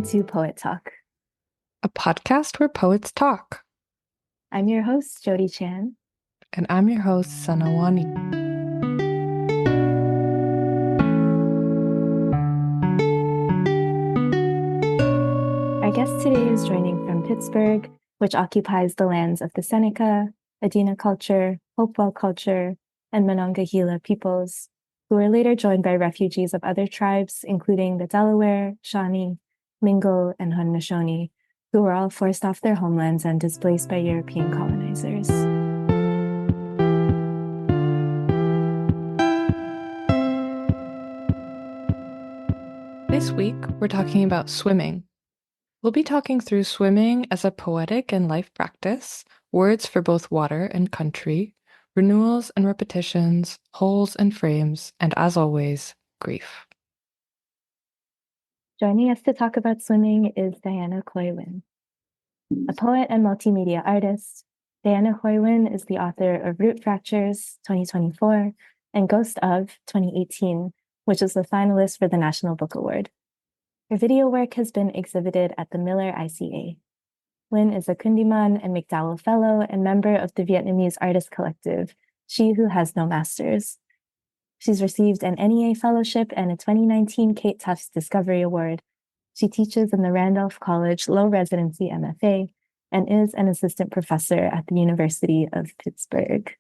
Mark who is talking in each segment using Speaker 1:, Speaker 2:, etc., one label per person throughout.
Speaker 1: to Poet Talk,
Speaker 2: a podcast where poets talk.
Speaker 1: I'm your host, Jody Chan.
Speaker 2: And I'm your host, Sanna Wani.
Speaker 1: Our guest today is joining from Pittsburgh, which occupies the lands of the Seneca, Adena culture, Hopewell culture, and Monongahela peoples, who were later joined by refugees of other tribes, including the Delaware, Shawnee, Mingo, and Haudenosaunee, who were all forced off their homelands and displaced by European colonizers.
Speaker 2: This week, we're talking about swimming. We'll be talking through swimming as a poetic and life practice, words for both water and country, renewals and repetitions, holes and frames, and as always, grief.
Speaker 1: Joining us to talk about swimming is Diana Khoi Nguyen. A poet and multimedia artist, Diana Khoi Nguyen is the author of Root Fractures 2024 and Ghost of 2018, which was the finalist for the National Book Award. Her video work has been exhibited at the Miller ICA. Nguyen is a Kundiman and McDowell Fellow and member of the Vietnamese artist collective, She Who Has No Masters. She's received an NEA Fellowship and a 2019 Kate Tufts Discovery Award. She teaches in the Randolph College Low Residency MFA and is an assistant professor at the University of Pittsburgh.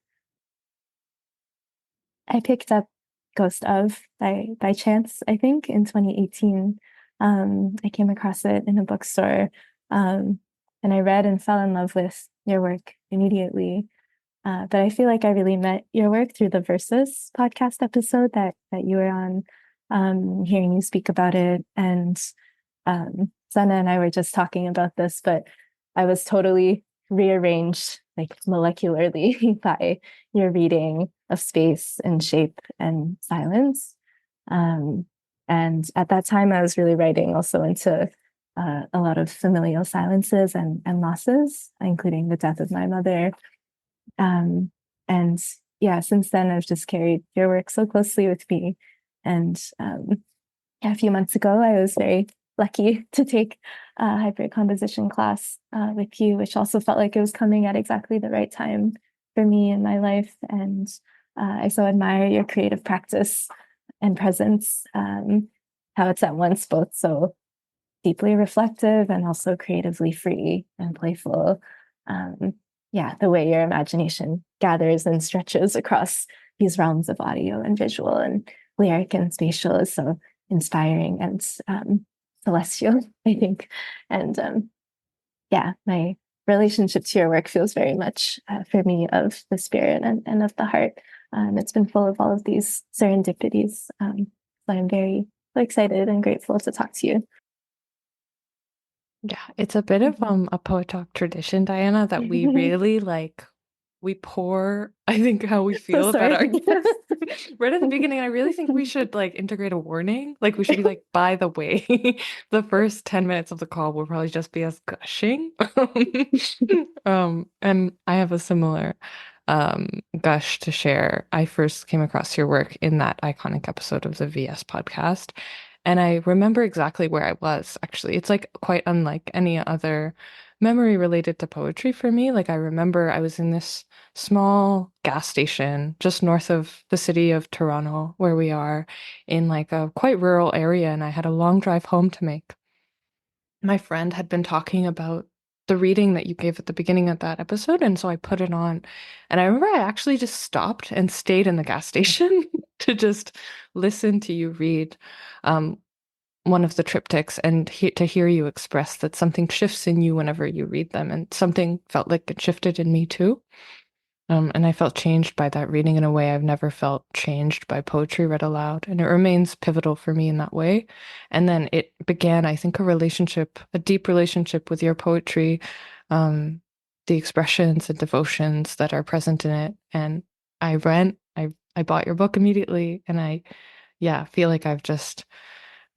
Speaker 1: I picked up Ghost of by chance, I think, in 2018. I came across it in a bookstore, and I read and fell in love with your work immediately. But I feel like I really met your work through the Versus podcast episode that you were on, hearing you speak about it. And Sanna and I were just talking about this, but I was totally rearranged like molecularly by your reading of space and shape and silence. And at that time, I was really writing also into a lot of familial silences and losses, including the death of my mother. And yeah, since then, I've just carried your work so closely with me. And a few months ago, I was very lucky to take a hybrid composition class with you, which also felt like it was coming at exactly the right time for me in my life. And I so admire your creative practice and presence, how it's at once both so deeply reflective and also creatively free and playful. The way your imagination gathers and stretches across these realms of audio and visual and lyric and spatial is so inspiring and celestial, I think. And my relationship to your work feels very much for me of the spirit and of the heart. It's been full of all of these serendipities. So I'm very excited and grateful to talk to you.
Speaker 2: Yeah, it's a bit of a poet talk tradition, Diana, that we really we pour, I think, how we feel about our guests right at the beginning. I really think we should integrate a warning. Like we should be like, by the way, the first 10 minutes of the call will probably just be us gushing. And I have a similar gush to share. I first came across your work in that iconic episode of the VS podcast. And I remember exactly where I was, actually. It's like quite unlike any other memory related to poetry for me. Like I remember I was in this small gas station just north of the city of Toronto, where we are, in like a quite rural area, and I had a long drive home to make. My friend had been talking about the reading that you gave at the beginning of that episode, and so I put it on. And I remember I actually just stopped and stayed in the gas station to just listen to you read one of the triptychs and to hear you express that something shifts in you whenever you read them. And something felt like it shifted in me too. And I felt changed by that reading in a way I've never felt changed by poetry read aloud. And it remains pivotal for me in that way. And then it began, I think, a deep relationship with your poetry, the expressions and devotions that are present in it. And I bought your book immediately. And feel like I've just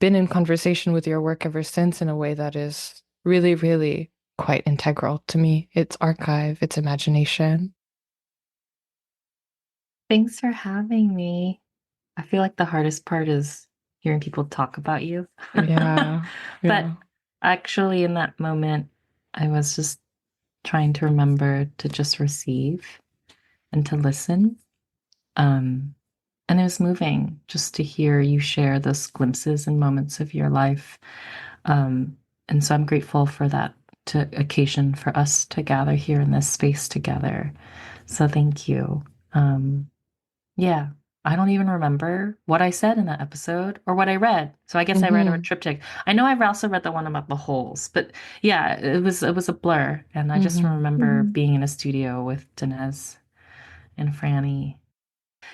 Speaker 2: been in conversation with your work ever since in a way that is really, really quite integral to me. Its archive, its imagination.
Speaker 3: Thanks for having me. I feel like the hardest part is hearing people talk about you.
Speaker 2: Yeah.
Speaker 3: But Actually, in that moment, I was just trying to remember to just receive and to listen. And it was moving just to hear you share those glimpses and moments of your life. And so I'm grateful for that to occasion for us to gather here in this space together. So thank you. Yeah, I don't even remember what I said in that episode or what I read. So I guess I read a triptych. I know I've also read the one about the holes, but yeah, it was a blur. And I just remember being in a studio with Dinez and Franny.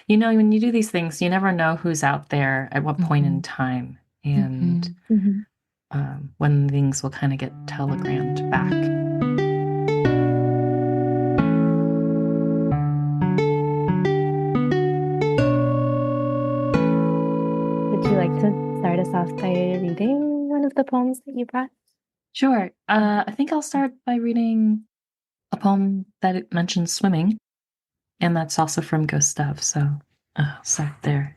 Speaker 3: You know, when you do these things, you never know who's out there at what point in time, and when things will kind of get telegrammed back.
Speaker 1: Would you like to start us off by reading one of the poems that you brought?
Speaker 3: Sure. I think I'll start by reading a poem that it mentions swimming, and that's also from Gustav. So I'll start there.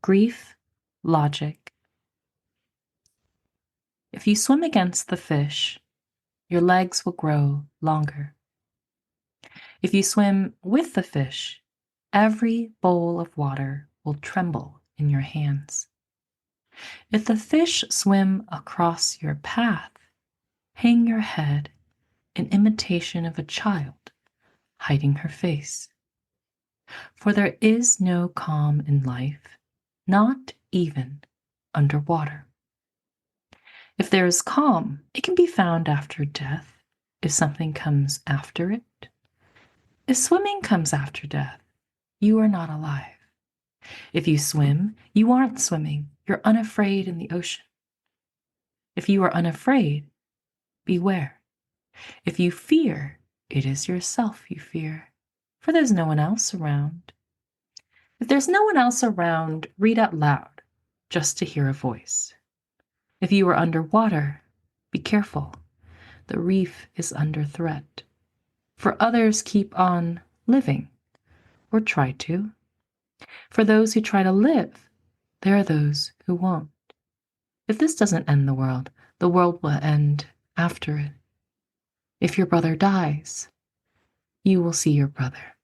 Speaker 3: Grief, logic. If you swim against the fish, your legs will grow longer. If you swim with the fish, every bowl of water will tremble in your hands. If the fish swim across your path, hang your head in imitation of a child hiding her face. For there is no calm in life, not even underwater. If there is calm, it can be found after death, if something comes after it. If swimming comes after death, you are not alive. If you swim, you aren't swimming. You're unafraid in the ocean. If you are unafraid, beware. If you fear, it is yourself you fear, for there's no one else around. If there's no one else around, read out loud, just to hear a voice. If you are underwater, be careful. The reef is under threat. For others keep on living, or try to. For those who try to live, there are those who won't. If this doesn't end the world will end after it. If your brother dies, you will see your brother.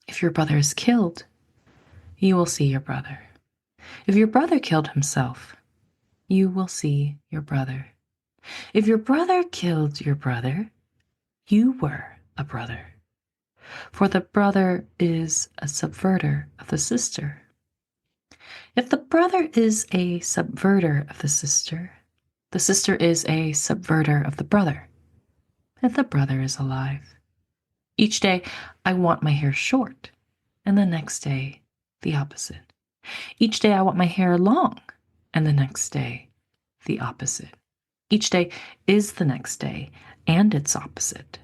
Speaker 3: If your brother is killed, you will see your brother. If your brother killed himself, you will see your brother. If your brother killed your brother, you were a brother. For the brother is a subverter of the sister. If the brother is a subverter of the sister is a subverter of the brother, and the brother is alive. Each day, I want my hair short, and the next day, the opposite. Each day, I want my hair long, and the next day, the opposite. Each day is the next day, and its opposite.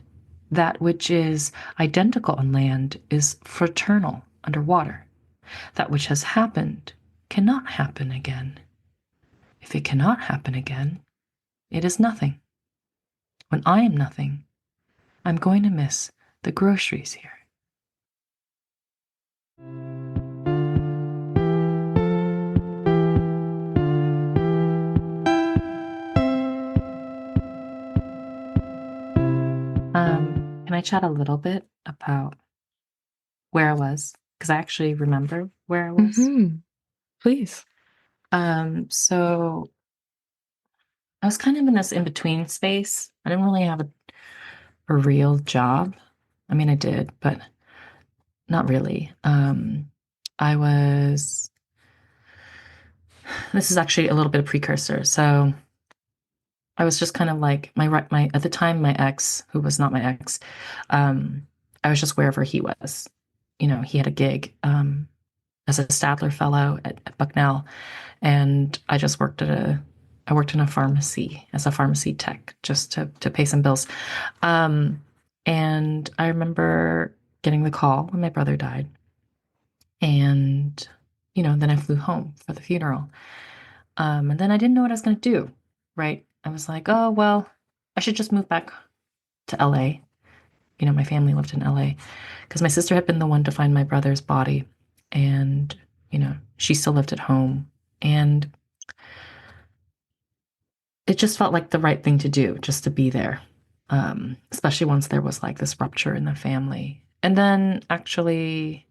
Speaker 3: That which is identical on land is fraternal underwater. That which has happened cannot happen again. If it cannot happen again, it is nothing. When I am nothing, I'm going to miss the groceries here. Can I chat a little bit about where I was? Because I actually remember where I was.
Speaker 2: Please.
Speaker 3: So I was kind of in this in-between space. I didn't really have a real job. I mean, I did, but not really. This is actually a little bit of precursor. So I was just kind of like my at the time, my ex, who was not my ex, I was just wherever he was. You know, he had a gig as a Stadler fellow at Bucknell, and I just worked I worked in a pharmacy as a pharmacy tech just to pay some bills. And I remember getting the call when my brother died, and then I flew home for the funeral. And then I didn't know what I was going to do. Right? I was like, oh well, I should just move back to LA. My family lived in LA because my sister had been the one to find my brother's body, and she still lived at home. And it just felt like the right thing to do, just to be there. Especially once there was like this rupture in the family. And then actually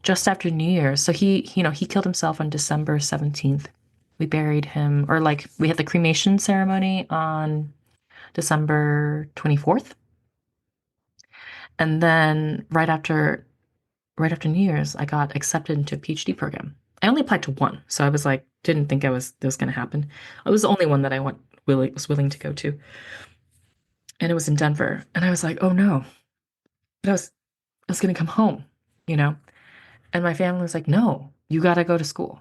Speaker 3: just after New Year's, so he killed himself on December 17th. We buried him, or like we had the cremation ceremony on December 24th. And then right after New Year's, I got accepted into a PhD program. I only applied to one, so I was like, didn't think that was going to happen. It was the only one that I was willing to go to, and it was in Denver. And I was like, oh no, but I was going to come home, you know. And my family was like, no, you got to go to school.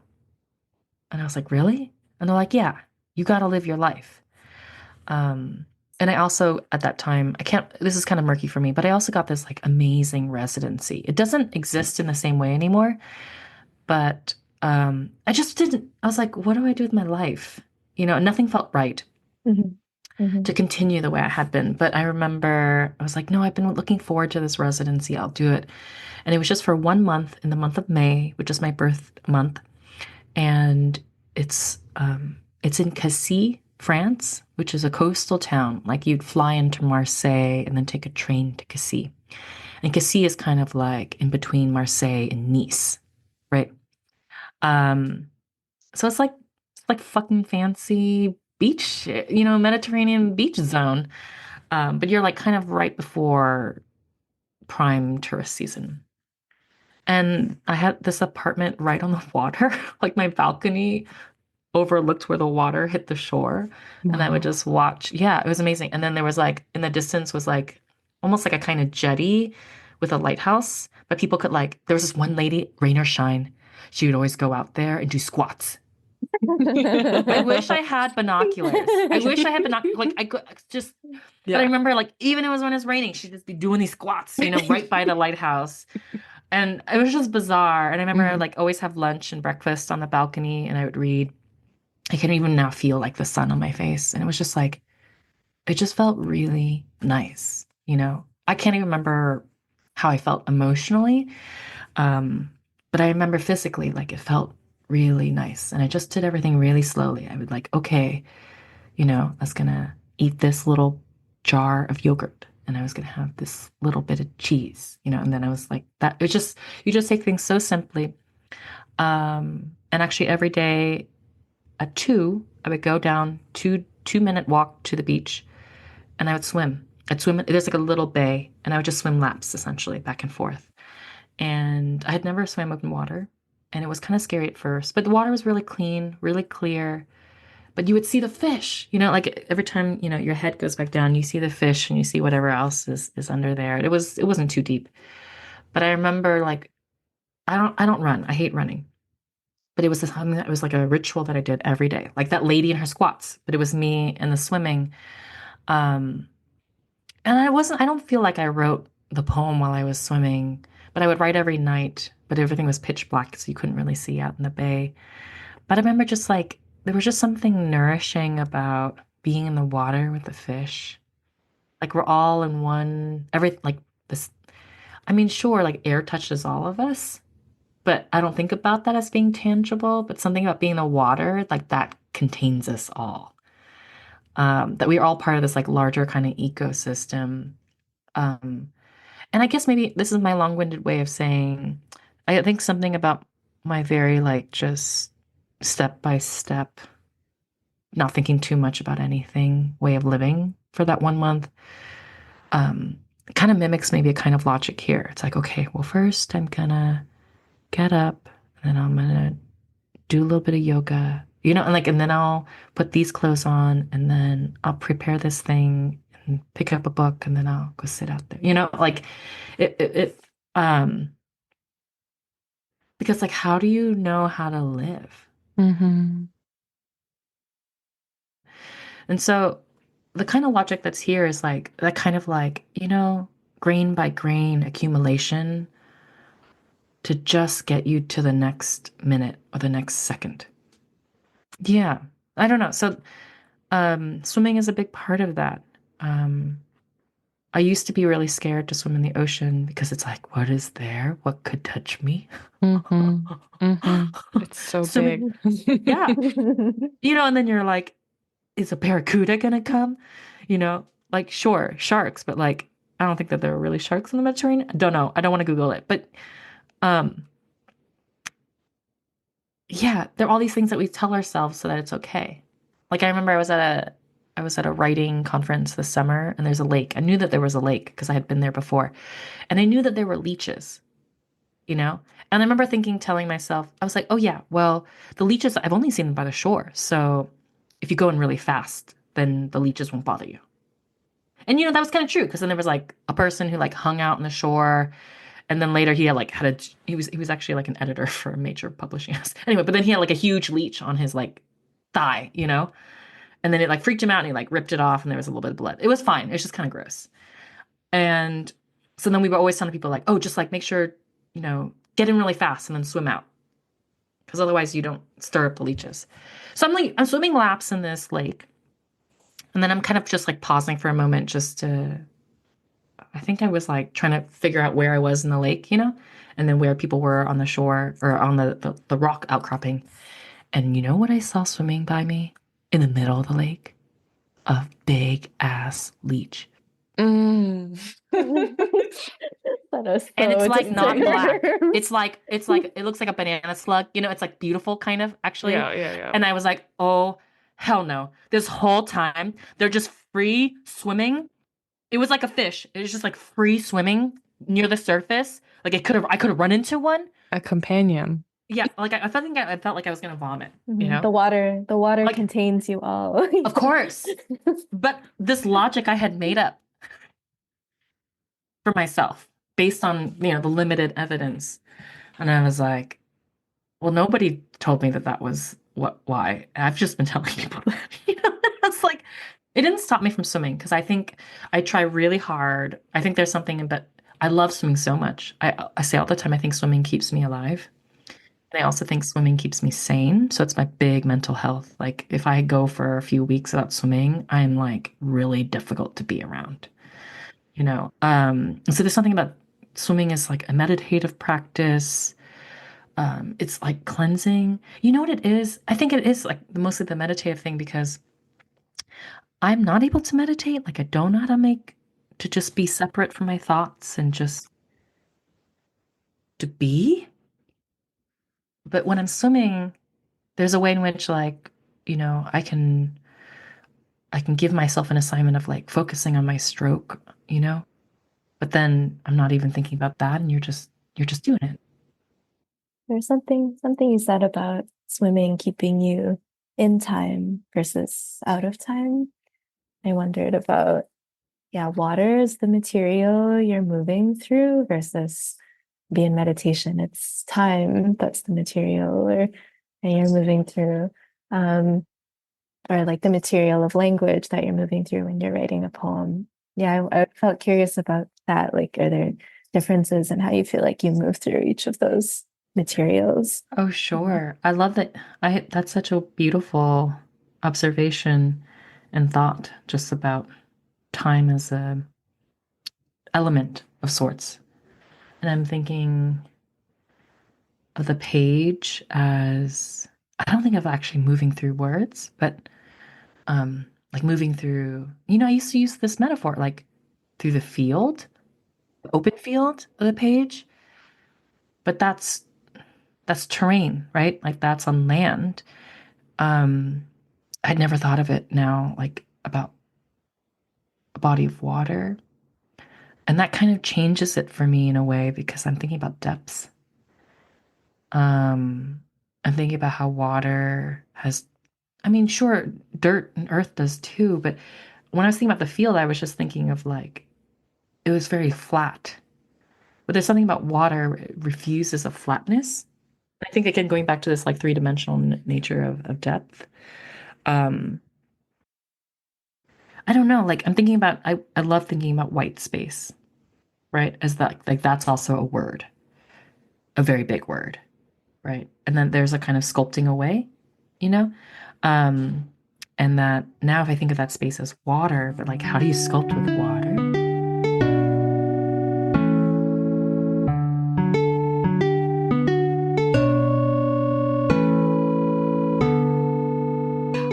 Speaker 3: And I was like, really? And they're like, yeah, you got to live your life. Um, and I also, at that time, I can't, this is kind of murky for me, but I also got this like amazing residency. It doesn't exist in the same way anymore, but I just didn't, I was like, what do I do with my life? You know, nothing felt right
Speaker 1: Mhm. Mhm.
Speaker 3: to continue the way I had been. But I remember I was like, no, I've been looking forward to this residency. I'll do it. And it was just for 1 month in the month of May, which is my birth month. And it's in Cassis, France, which is a coastal town. Like you'd fly into Marseille and then take a train to Cassis. And Cassis is kind of like in between Marseille and Nice, right? Um, so it's like fucking fancy beach, Mediterranean beach zone. But you're like kind of right before prime tourist season. And I had this apartment right on the water, like my balcony overlooked where the water hit the shore. And I would
Speaker 2: Wow.
Speaker 3: just watch. Yeah, it was amazing. And then there was like in the distance was like almost like a kind of jetty with a lighthouse. But people could like, there was this one lady, rain or shine, she would always go out there and do squats. I wish I had binoculars. I wish I had binoculars. Like I could just, but I
Speaker 2: Yeah.
Speaker 3: remember like even it was when it was raining, she'd just be doing these squats, right by the lighthouse. And it was just bizarre. And I remember I would
Speaker 2: Mhm.
Speaker 3: like always have lunch and breakfast on the balcony and I would read. I can even now feel like the sun on my face. And it was just like, it just felt really nice, I can't even remember how I felt emotionally. Um, but I remember physically, like it felt really nice. And I just did everything really slowly. I would like, okay, I was gonna eat this little jar of yogurt and I was gonna have this little bit of cheese, and then I was like that. It was just, you just take things so simply. And actually every day at 2, I would go down 2-minute walk to the beach and I would swim. I'd swim. There's like a little bay and I would just swim laps essentially back and forth. And I had never swam open water and it was kind of scary at first, but the water was really clean, really clear. But you would see the fish, like every time, your head goes back down, you see the fish and you see whatever else is under there. It wasn't too deep. But I remember like I don't run. I hate running. But it was something that was like a ritual that I did every day. Like that lady in her squats, but it was me and the swimming. Um and I don't feel like I wrote the poem while I was swimming, but I would write every night, but everything was pitch black so you couldn't really see out in the bay. But I remember just like there was just something nourishing about being in the water with the fish. Like we're all in one, like this. I mean, sure, like air touches all of us, but I don't think about that as being tangible. But something about being in the water, like that contains us all. That we are all part of this like larger kind of ecosystem. Um, and I guess maybe this is my long-winded way of saying, I think something about my very like just step by step not thinking too much about anything way of living for that 1 month um, kind of mimics maybe a kind of logic here. It's like, okay, well, first I'm gonna get up and then I'm gonna do a little bit of yoga, and then I'll put these clothes on and then I'll prepare this thing and pick up a book and then I'll go sit out there, like it because like, how do you know how to live?
Speaker 2: Mhm.
Speaker 3: And so the kind of logic that's here is like that kind of like, grain by grain accumulation to just get you to the next minute or the next second. Yeah. I don't know. So swimming is a big part of that. Um, I used to be really scared to swim in the ocean because it's like, what is there? What could touch me?
Speaker 2: Mhm. Mhm. It's so big.
Speaker 3: Swimming, yeah. And then you're like, is a barracuda gonna come? You know, like sure, sharks, but like I don't think that there are really sharks in the Mediterranean. I don't know. I don't want to Google it, but um, yeah, there are all these things that we tell ourselves so that it's okay. Like I remember I was at a writing conference this summer, and there's a lake. I knew that there was a lake because I had been there before, and I knew that there were leeches, you know? And I remember thinking, telling myself, I was like, oh yeah, well, the leeches, I've only seen them by the shore. So if you go in really fast, then the leeches won't bother you. And you know, that was kind of true because then there was like a person who like hung out on the shore, and then later he had like he was actually like an editor for a major publishing house. Anyway, but then he had like a huge leech on his like thigh, you know? And then it like freaked him out and he like ripped it off and there was a little bit of blood. It was fine. It was just kind of gross. And so then we were always telling people like, oh, just like make sure, you know, get in really fast and then swim out. Because otherwise you don't stir up the leeches. So I'm swimming laps in this lake. And then I'm kind of just like pausing for a moment just to, I think I was like trying to figure out where I was in the lake, you know, and then where people were on the shore or on the rock outcropping. And you know what I saw swimming by me in the middle of the lake? A big ass leech.
Speaker 2: Mm.
Speaker 1: That was
Speaker 3: And it's
Speaker 1: so
Speaker 3: like not black.
Speaker 1: disturbed.
Speaker 3: It's like it looks like a banana slug. You know, it's like beautiful kind of actually.
Speaker 2: Yeah.
Speaker 3: And I was like, oh hell no. This whole time they're just free swimming. It was like a fish. It was just like free swimming near the surface. Like I could have run into one.
Speaker 2: A companion.
Speaker 3: Yeah, like I felt like I was gonna vomit, you know?
Speaker 1: The water
Speaker 3: Like,
Speaker 1: contains you all.
Speaker 3: of course. But this logic I had made up for myself based on, you know, the limited evidence. And I was like, well, nobody told me that that was why. I've just been telling people that. You know, it's like it didn't stop me from swimming because I think I try really hard. I think there's something, but I love swimming so much. I say all the time, I think swimming keeps me alive. And I also think swimming keeps me sane. So it's my big mental health. Like if I go for a few weeks without swimming, I'm like really difficult to be around. You know, so there's something about swimming is like a meditative practice. It's like cleansing. You know what it is? I think it is like mostly the meditative thing because I'm not able to meditate. Like I don't know how to just be separate from my thoughts and just to be. But when I'm swimming, there's a way in which like, you know, I can give myself an assignment of like focusing on my stroke, you know? But then I'm not even thinking about that and you're just doing it.
Speaker 1: There's something you said about swimming keeping you in time versus out of time. I wondered about, yeah, water is the material you're moving through versus being meditation. It's time that's the material or and you're moving through. Or like the material of language that you're moving through when you're writing a poem. Yeah, I felt curious about that. Like, are there differences in how you feel like you move through each of those materials?
Speaker 3: Oh, sure. I love that. That's such a beautiful observation and thought just about time as a element of sorts. And I'm thinking of the page as I don't think of actually moving through words, but like moving through, you know, I used to use this metaphor like through the field, the open field of the page, but that's terrain, right? Like that's on land. Um, I'd never thought of it now, like about a body of water. And that kind of changes it for me in a way because I'm thinking about depths. I'm thinking about how water has, I mean, sure, dirt and earth does too, but when I was thinking about the field, I was just thinking of like, it was very flat. But there's something about water, it refuses a flatness. I think again, going back to this like three-dimensional nature of depth. Um, I don't know, like I'm thinking about, I love thinking about white space, right? As that, like that's also a word, a very big word, right? And then there's a kind of sculpting away, you know? Um, and that now if I think of that space as water, but like how do you sculpt with water?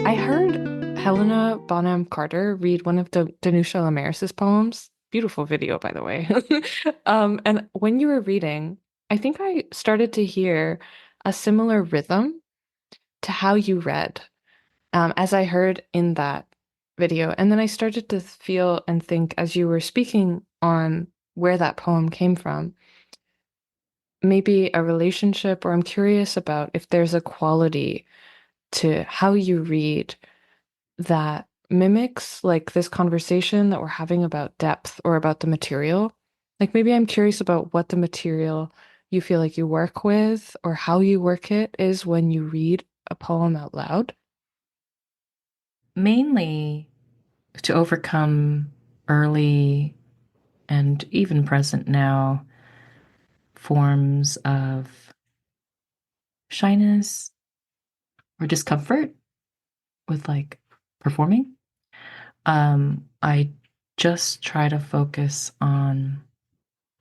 Speaker 2: I heard Helena Bonham Carter read one of Danusha Lamaris's poems. Beautiful video, by the way. And when you were reading, I think I started to hear a similar rhythm to how you read, as I heard in that video. And then I started to feel and think as you were speaking on where that poem came from, maybe a relationship, or I'm curious about if there's a quality to how you read that mimics like this conversation that we're having about depth or about the material. Like maybe I'm curious about what the material you feel like you work with or how you work it is when you read a poem out loud.
Speaker 3: Mainly to overcome early and even present now forms of shyness or discomfort with like performing. I just try to focus on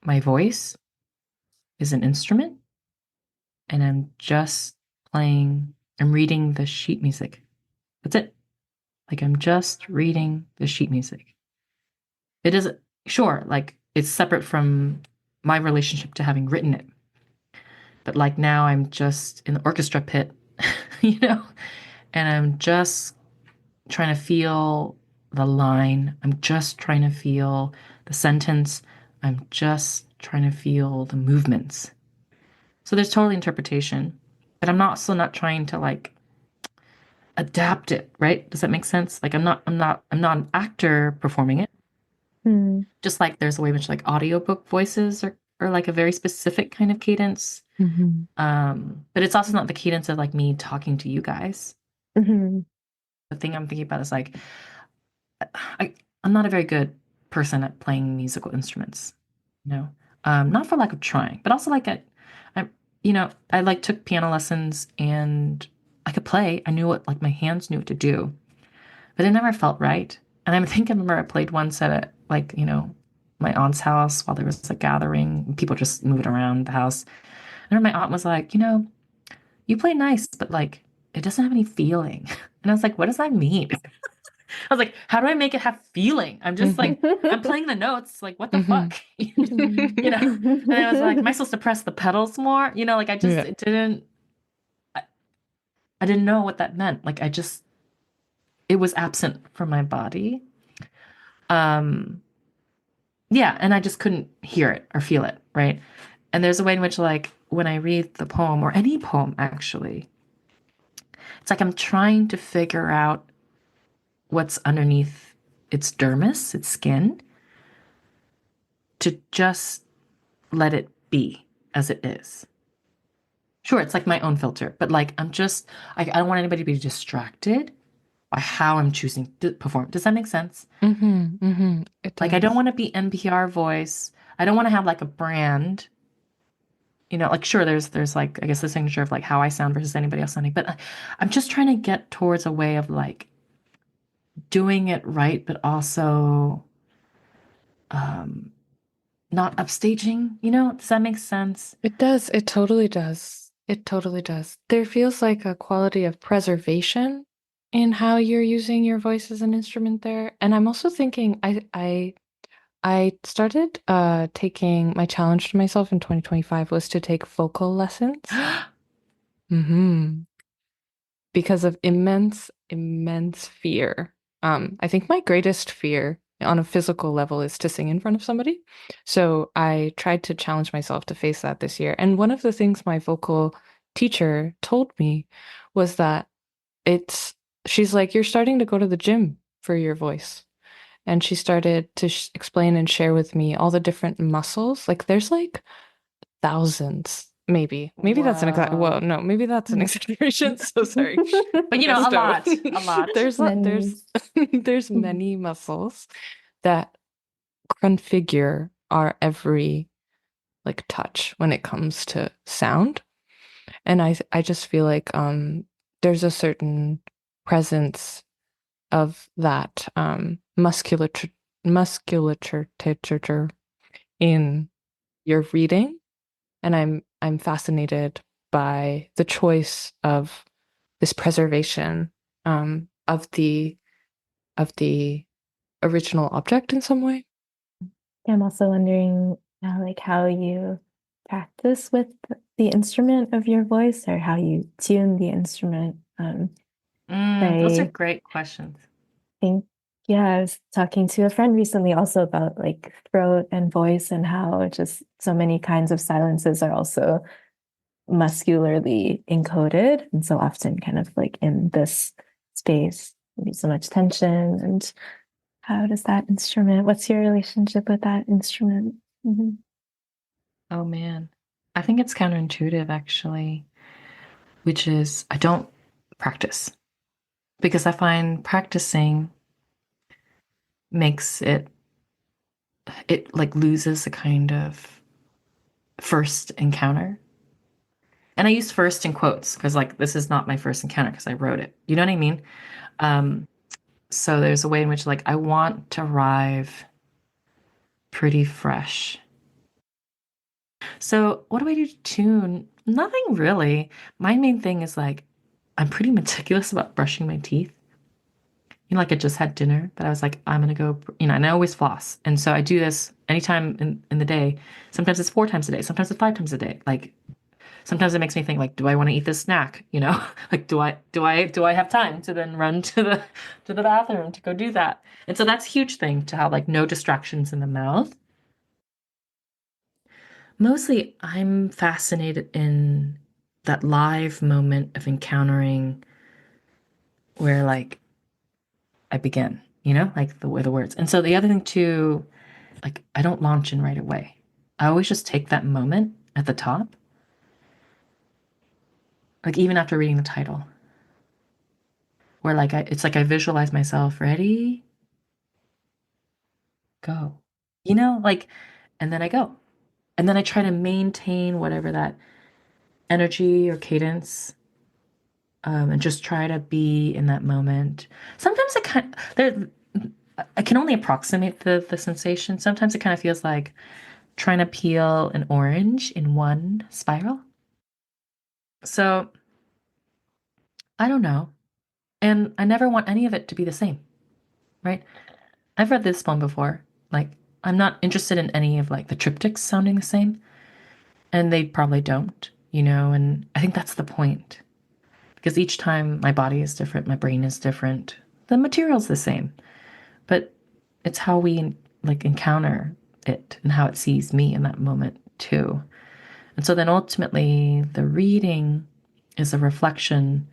Speaker 3: my voice as an instrument, and I'm just playing, I'm reading the sheet music. That's it. Like I'm just reading the sheet music. It isn't, sure, like it's separate from my relationship to having written it. But like now I'm just in the orchestra pit, you know, and I'm just trying to feel the line. I'm just trying to feel the sentence. I'm just trying to feel the movements. So there's totally interpretation, but I'm also not trying to like adapt it, right? Does that make sense? Like I'm not an actor performing it.
Speaker 1: Hmm.
Speaker 3: Just like there's a way in which like audiobook voices are like a very specific kind of cadence. But it's also not the cadence of like me talking to you guys.
Speaker 1: Mhm.
Speaker 3: The thing I'm thinking about is like I'm not a very good person at playing musical instruments, you know. Not for lack of trying, but also like I like took piano lessons and I could play. I knew what like my hands knew what to do, but it never felt right. And I remember I played once at a like my aunt's house while there was a gathering, and people just moving around the house. I remember my aunt was like, you play nice, but like it doesn't have any feeling. And I was like, what does that mean? I was like, how do I make it have feeling? I'm just like, I'm playing the notes. Like, what the fuck? And I was like, am I supposed to press the pedals more? Like I just,
Speaker 2: Yeah.
Speaker 3: I didn't know what that meant. Like it was absent from my body. Yeah. And I just couldn't hear it or feel it. Right. And there's a way in which like, when I read the poem or any poem, actually, it's like I'm trying to figure out what's underneath its dermis, its skin, to just let it be as it is. Sure, it's like my own filter, but like I don't want anybody to be distracted by how I'm choosing to perform. Does that make sense?
Speaker 2: It
Speaker 3: Like I don't
Speaker 2: does.
Speaker 3: want to be NPR voice. I don't want to have like a brand. Like sure, there's like I guess the signature of like how I sound versus anybody else sounding, but I'm just trying to get towards a way of like doing it right, but also um not upstaging, Does that make sense?
Speaker 2: It does. It totally does. It totally does. There feels like a quality of preservation in how you're using your voice as an instrument there. And I'm also thinking I started taking my challenge to myself in 2025 was to take vocal lessons. hmm Because of immense, immense fear. I think my greatest fear on a physical level is to sing in front of somebody. So I tried to challenge myself to face that this year. And one of the things my vocal teacher told me was that she's like, you're starting to go to the gym for your voice. And she started to explain and share with me all the different muscles. Like there's like thousands, maybe that's an exact, well,
Speaker 3: Wow.
Speaker 2: no, maybe that's an exaggeration. So sorry.
Speaker 3: But a
Speaker 2: Gusto.
Speaker 3: lot, a lot.
Speaker 2: There's
Speaker 1: Many.
Speaker 2: there's many muscles that configure our every like touch when it comes to sound. And I just feel like there's a certain presence of that musculature in your reading. And I'm fascinated by the choice of this preservation of the of the original object in some way?
Speaker 1: I'm also wondering like how you practice with the instrument of your voice or how you tune the instrument.
Speaker 3: Those are
Speaker 1: I
Speaker 3: great questions.
Speaker 1: think, yeah, I was talking to a friend recently also about like throat and voice and how just so many kinds of silences are also muscularly encoded. And so often kind of like in this space, maybe so much tension. And how does that instrument, what's your relationship with that instrument? Mm-hmm.
Speaker 3: Oh man. I think it's counterintuitive actually, which is I don't practice because I find practicing makes it like loses a kind of first encounter. And I use first in quotes because like this is not my first encounter because I wrote it. You know what I mean? Um, so there's a way in which like I want to arrive pretty fresh. So what do I do to tune? Nothing really. My main thing is like I'm pretty meticulous about brushing my teeth. You know, like I just had dinner, but I was like, I'm gonna go, and I always floss. And so I do this anytime in the day. Sometimes it's 4 times a day, sometimes it's 5 times a day. Like sometimes it makes me think like, do I want to eat this snack? You know, like do I have time to then run to the bathroom to go do that? And so that's a huge thing to have like no distractions in the mouth. Mostly I'm fascinated in that live moment of encountering where like I begin, you know, like the way the words. And so the other thing too, like I don't launch in right away. I always just take that moment at the top, like even after reading the title, where like it's like I visualize myself ready, go, you know, like, and then I go, and then I try to maintain whatever that energy or cadence, and just try to be in that moment. Sometimes it kind there, I can only approximate the sensation. Sometimes it kind of feels like trying to peel an orange in one spiral. So I don't know. And I never want any of it to be the same, right? I've read this poem before. Like, I'm not interested in any of like the triptychs sounding the same, and they probably don't, you know, and I think that's the point. Because each time my body is different, my brain is different, the material's the same, but it's how we like encounter it and how it sees me in that moment too. And so then ultimately the reading is a reflection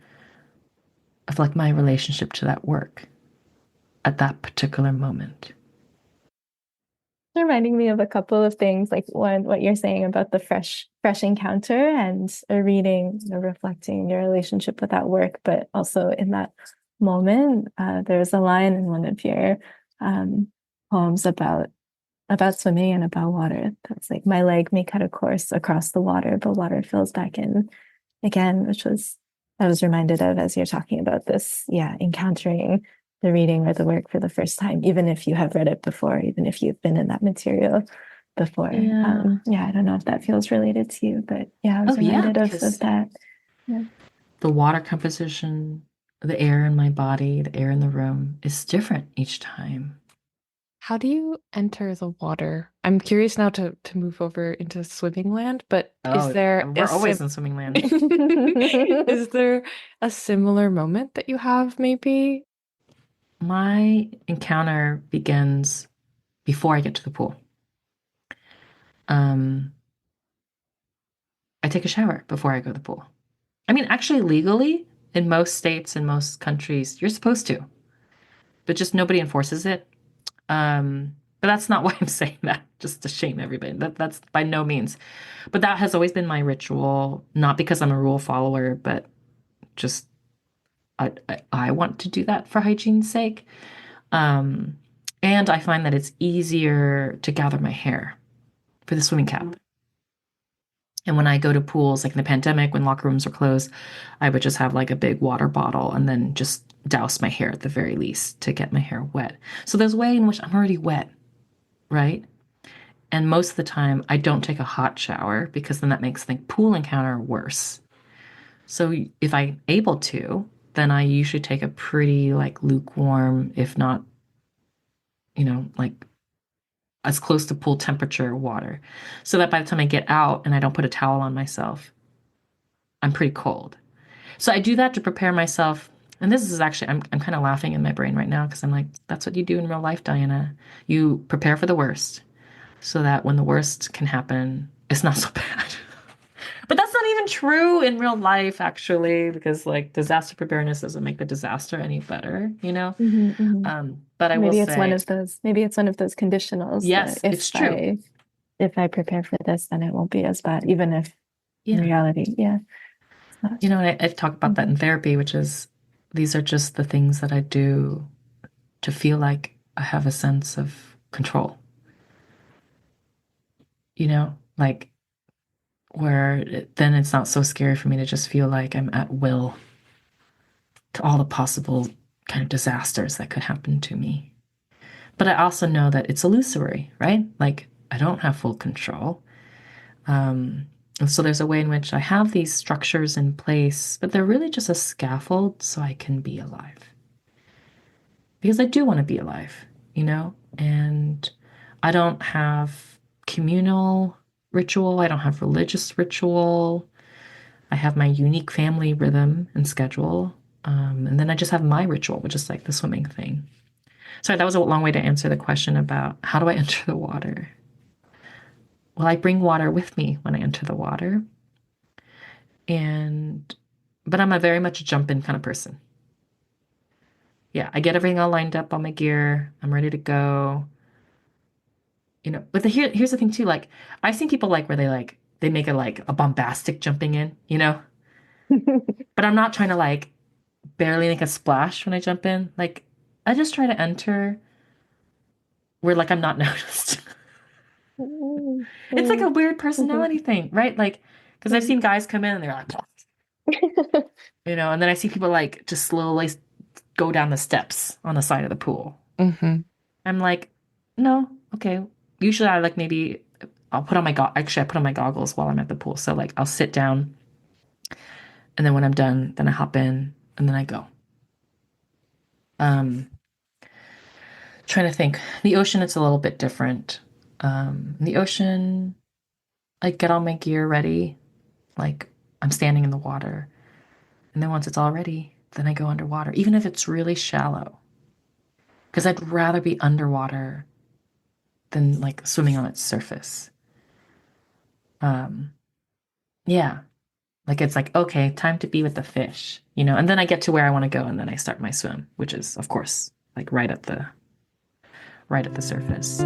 Speaker 3: of like my relationship to that work at that particular moment.
Speaker 1: Reminding me of a couple of things, like one, what you're saying about the fresh encounter and a reading, reflecting your relationship with that work, but also in that moment, there's a line in one of your um, poems about swimming and about water. That's like my leg may cut a course across the water, but water fills back in again, which was I was reminded of as you're talking about this, yeah, encountering the reading or the work for the first time, even if you have read it before, even if you've been in that material before.
Speaker 3: Yeah.
Speaker 1: Yeah, I don't know if that feels related to you, but yeah, I was
Speaker 3: Oh, yeah,
Speaker 1: reminded of
Speaker 3: because
Speaker 1: that. Yeah.
Speaker 3: the water composition, the air in my body, the air in the room is different each time.
Speaker 2: How do you enter the water? I'm curious now to move over into swimming land, but is
Speaker 3: Oh,
Speaker 2: there a
Speaker 3: we're always in swimming land.
Speaker 2: is there a similar moment that you have maybe?
Speaker 3: My encounter begins before I get to the pool. Um, I take a shower before I go to the pool. I mean, actually, legally, in most states and most countries, you're supposed to, but just nobody enforces it. But that's not why I'm saying that, just to shame everybody. That's by no means. But that has always been my ritual, not because I'm a rule follower, but just I want to do that for hygiene's sake. Um, and I find that it's easier to gather my hair for the swimming cap. And when I go to pools, like in the pandemic, when locker rooms were closed, I would just have like a big water bottle and then just douse my hair at the very least to get my hair wet. So there's a way in which I'm already wet, right? And most of the time, I don't take a hot shower because then that makes the pool encounter worse. So if I'm able to, then I usually take a pretty like lukewarm, if not, like as close to pool temperature water, so that by the time I get out and I don't put a towel on myself, I'm pretty cold. So I do that to prepare myself. And this is actually, I'm kind of laughing in my brain right now because I'm like, that's what you do in real life, Diana. You prepare for the worst so that when the worst can happen, it's not so bad. But that's not even true in real life, actually, because like disaster preparedness doesn't make the disaster any better, you know? But I will
Speaker 1: Maybe it's one
Speaker 3: say,
Speaker 1: of those, maybe it's one of those conditionals that
Speaker 3: yes, it's true.
Speaker 1: if I prepare for this, then it won't be as bad, even if in
Speaker 3: Yeah.
Speaker 1: reality, yeah, it's not.
Speaker 3: And I've talked about that in therapy, which is these are just the things that I do to feel like I have a sense of control, like where then it's not so scary for me to just feel like I'm at will to all the possible kind of disasters that could happen to me. But I also know that it's illusory, right? Like I don't have full control. And so there's a way in which I have these structures in place, but they're really just a scaffold so I can be alive. Because I do want to be alive. And I don't have communal ritual, I don't have religious ritual. I have my unique family rhythm and schedule. And then I just have my ritual, which is like the swimming thing. Sorry, that was a long way to answer the question about how do I enter the water? Well, I bring water with me when I enter the water. But I'm a very much a jump in kind of person. Yeah, I get everything all lined up on my gear. I'm ready to go. But here's the thing too. Like I've seen people like where they make it like a bombastic jumping in. But I'm not trying to like barely make a splash when I jump in. Like I just try to enter where like I'm not noticed. It's like a weird personality thing, right? Like because I've seen guys come in and they're like, and then I see people like just slowly go down the steps on the side of the pool. I'm like, no, okay. Usually I like maybe I'll put on my actually I put on my goggles while I'm at the pool. So like I'll sit down and then when I'm done, then I hop in and then I go. Trying to think. The ocean, it's a little bit different. In the ocean, I get all my gear ready. Like I'm standing in the water. And then once it's all ready, then I go underwater, even if it's really shallow. Because I'd rather be underwater than like swimming on its surface. Um, yeah. Like it's like, okay, time to be with the fish, and then I get to where I want to go and then I start my swim, which is of course like right at the surface.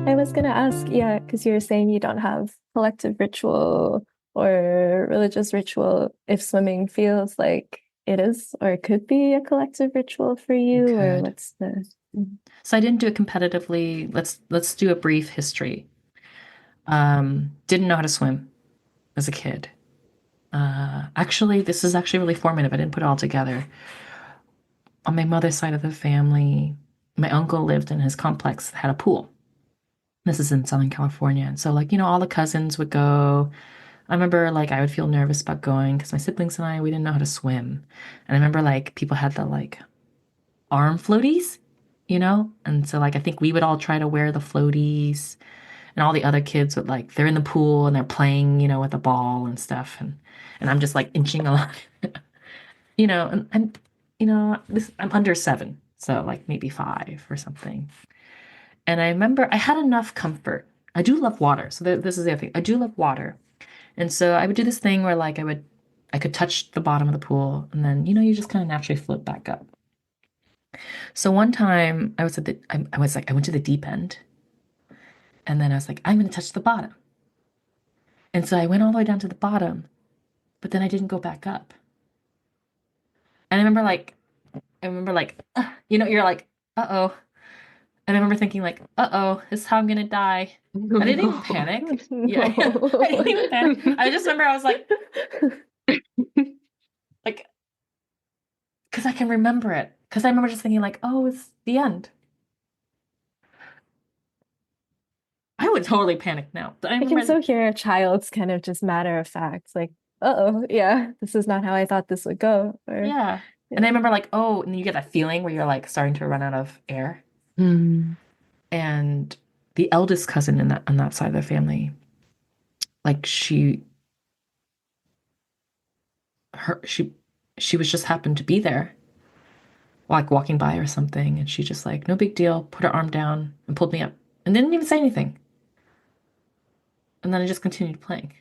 Speaker 1: I was gonna ask, yeah, because you're saying you don't have collective ritual or religious ritual, if swimming feels like it is or it could be a collective ritual for you, or what's the
Speaker 3: So I didn't do it competitively. Let's do a brief history. Didn't know how to swim as a kid. Actually, this is actually really formative. I didn't put it all together. On my mother's side of the family, my uncle lived in his complex that had a pool. This is in Southern California. And so, like, all the cousins would go. I remember, like, I would feel nervous about going because my siblings and I, we didn't know how to swim. And I remember, like, people had the, like, arm floaties. And so, like, I think we would all try to wear the floaties. And all the other kids would, like, they're in the pool and they're playing, with a ball and stuff. And I'm just, like, inching along. And I'm under 7, so like maybe 5 or something. And I remember I had enough comfort. I do love water, so this is the other thing. I do love water, and so I would do this thing where like I could touch the bottom of the pool, and then you just kind of naturally float back up. So one time I was I was like I went to the deep end, and then I was like I'm going to touch the bottom, and so I went all the way down to the bottom, but then I didn't go back up. And I remember like, you're like, uh-oh. And I remember thinking like, uh-oh, this is how I'm gonna die. I didn't even panic. Yeah, I didn't even panic. I just remember I was like, because I can remember it. Because I remember just thinking like, oh, it's the end. I would totally panic now. But I
Speaker 1: I can
Speaker 3: remember,
Speaker 1: so hear a child's kind of just matter of fact, like, oh, yeah, this is not how I thought this would go. Or,
Speaker 3: yeah.
Speaker 1: you
Speaker 3: And I
Speaker 1: know,
Speaker 3: remember like, oh, and you get that feeling where you're like starting to run out of air.
Speaker 2: Mm.
Speaker 3: And the eldest cousin in that on that side of the family, like her she was just happened to be there, like walking by or something, and she just like, no big deal, put her arm down and pulled me up and didn't even say anything. And then I just continued playing.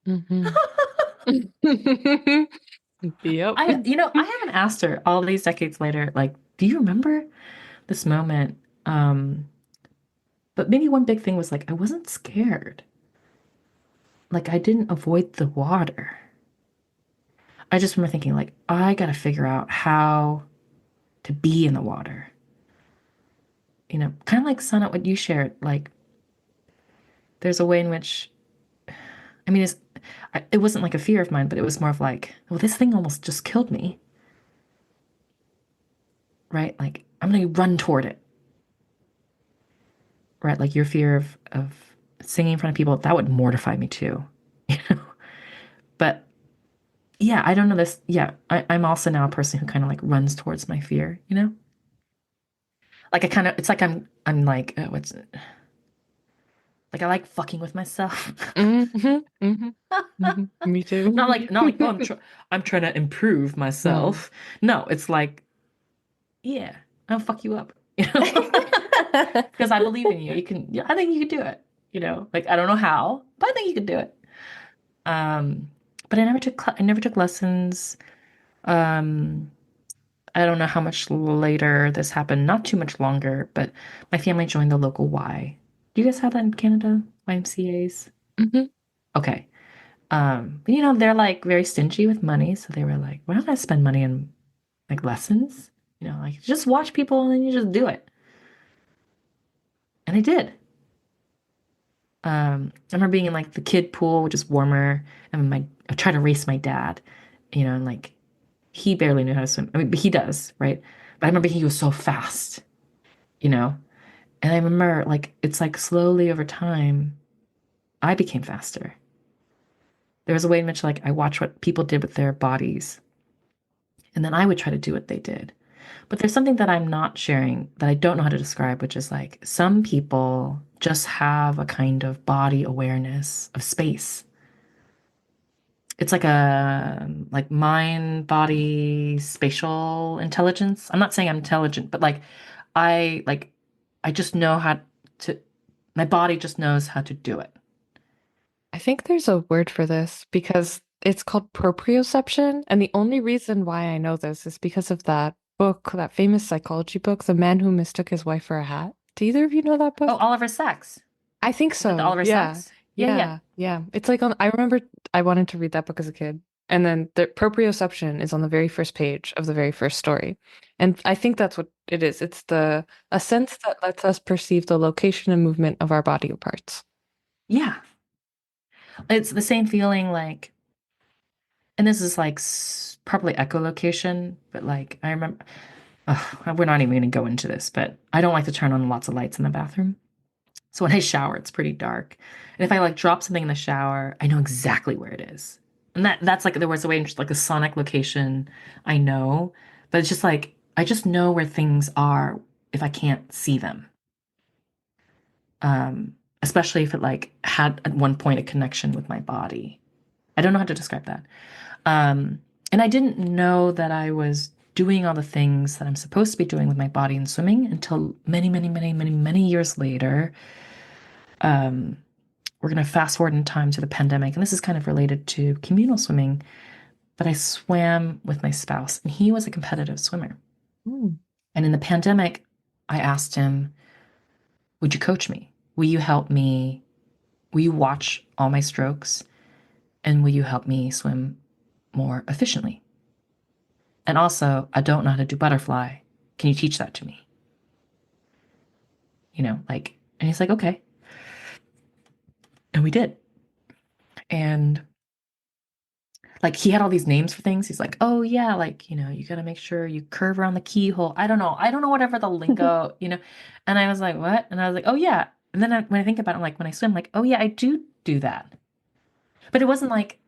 Speaker 2: Mhm. Yep.
Speaker 3: I haven't asked her all these decades later, like, do you remember this moment? But maybe one big thing was like, I wasn't scared. Like, I didn't avoid the water. I just remember thinking, like, I gotta figure out how to be in the water. Kind of like Sana, what you shared. Like, there's a way in which, I mean, it wasn't like a fear of mine, but it was more of like, well, this thing almost just killed me, right? Like, I'm gonna run toward it, right? Like your fear of singing in front of people, that would mortify me too, you know? But yeah, I don't know this. Yeah, I'm also now a person who kind of like runs towards my fear, you know? Like it's like I'm like, what's it? Like I like fucking with myself.
Speaker 2: Mhm, mhm, mhm. Me too.
Speaker 3: Not like, oh, I'm trying to improve
Speaker 2: Mm.
Speaker 3: myself. No, it's like, yeah, I'll fuck you up, you know? Because I believe in you. Yeah, I think you can do it, you know? Like I don't know how, but I think you can do it. Um, but I never took lessons. Um, I don't know how much later this happened, not too much longer, but my family joined the local Y. Do you guys have that in Canada? YMCA's?
Speaker 2: Mhm.
Speaker 3: Okay. But they're like very stingy with money, so they were like, we're not gonna spend money on like lessons. Like just watch people and then you just do it. And I did. I remember being in like the kid pool, which is warmer, and I tried to race my dad, and like he barely knew how to swim. I mean, but he does, right? But I remember he was so fast, you know? And I remember like it's like slowly over time, I became faster. There was a way in which like I watched what people did with their bodies, and then I would try to do what they did. But there's something that I'm not sharing that I don't know how to describe, which is like some people just have a kind of body awareness of space. It's like a like mind body spatial intelligence. I'm not saying I'm intelligent, but I like I just know how to my body just knows how to do it.
Speaker 2: I think there's a word for this because it's called proprioception. And the only reason why I know this is because of that book, that famous psychology book, The Man Who Mistook His Wife for a Hat. Do either of you know that
Speaker 3: Oh,
Speaker 2: book?
Speaker 3: Oliver Sacks.
Speaker 2: I think
Speaker 3: Is it the
Speaker 2: so.
Speaker 3: Oliver
Speaker 2: Yeah.
Speaker 3: Sacks? Yeah, yeah.
Speaker 2: Yeah. Yeah. It's like I remember I wanted to read that book as a kid. And then the proprioception is on the very first page of the very first story. And I think that's what it is. It's a sense that lets us perceive the location and movement of our body parts.
Speaker 3: Yeah. It's the same feeling like, and this is like probably echolocation, but like I remember, we're not even going to go into this, but I don't like to turn on lots of lights in the bathroom. So when I shower, it's pretty dark. And if I like drop something in the shower, I know exactly where it is. And that's like there was a way in just like a sonic location I know, but it's just like I just know where things are if I can't see them. Especially if it like had at one point a connection with my body. I don't know how to describe that. And I didn't know that I was doing all the things that I'm supposed to be doing with my body in swimming until many, many, many, many, many years later. Um, we're going to fast forward in time to the pandemic, and this is kind of related to communal swimming, but I swam with my spouse, and he was a competitive swimmer.
Speaker 2: Mm.
Speaker 3: And in the pandemic, I asked him, would you coach me? Will you help me? Will you watch all my strokes? And will you help me swim more efficiently? And also, I don't know how to do butterfly. Can you teach that to me? And he's like, okay. And we did. And like he had all these names for things. He's like, oh yeah, like, you got to make sure you curve around the keyhole. I don't know. Whatever the lingo. And I was like, what? And I was like, oh yeah. And then when I think about it, like when I swim, like, oh yeah, I do that. But it wasn't like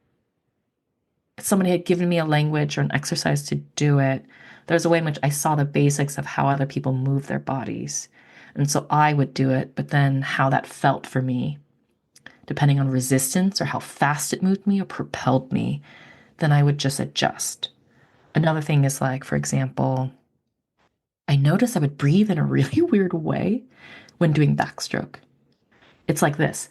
Speaker 3: somebody had given me a language or an exercise to do it. There was a way in which I saw the basics of how other people move their bodies. And so I would do it, but then how that felt for me, depending on resistance or how fast it moved me or propelled me, then I would just adjust. Another thing is like, for example, I noticed I would breathe in a really weird way when doing backstroke. It's like this.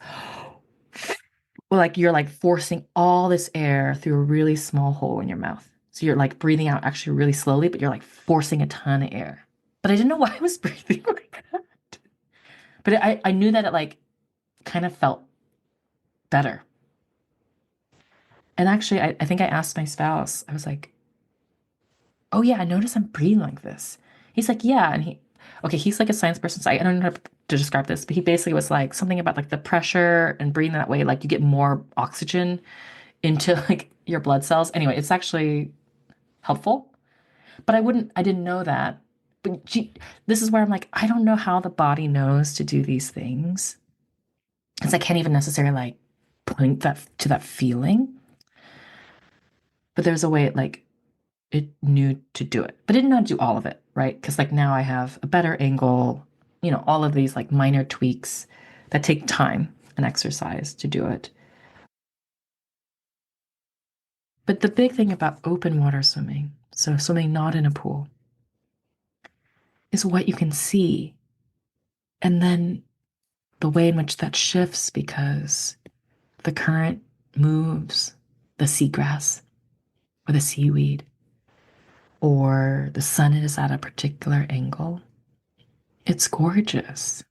Speaker 3: Well, like you're like forcing all this air through a really small hole in your mouth. So you're like breathing out actually really slowly, but you're like forcing a ton of air. But I didn't know why I was breathing like that. But I knew that it like kind of felt better. And actually, I think I asked my spouse, I was like, oh yeah, I noticed I'm breathing like this. He's like, yeah. And he's like a science person. So I don't know how to describe this, but he basically was like something about like the pressure and breathing that way, like you get more oxygen into like your blood cells. Anyway, it's actually helpful, but I didn't know that. But this is where I'm like, I don't know how the body knows to do these things. Because I can't even necessarily like point that to that feeling. But there's a way it knew to do it, but it did not do all of it, right? Because like now I have a better angle, all of these like minor tweaks that take time and exercise to do it. But the big thing about open water swimming, so swimming not in a pool, is what you can see. And then the way in which that shifts because the current moves the seagrass or the seaweed, or the sun is at a particular angle. It's gorgeous.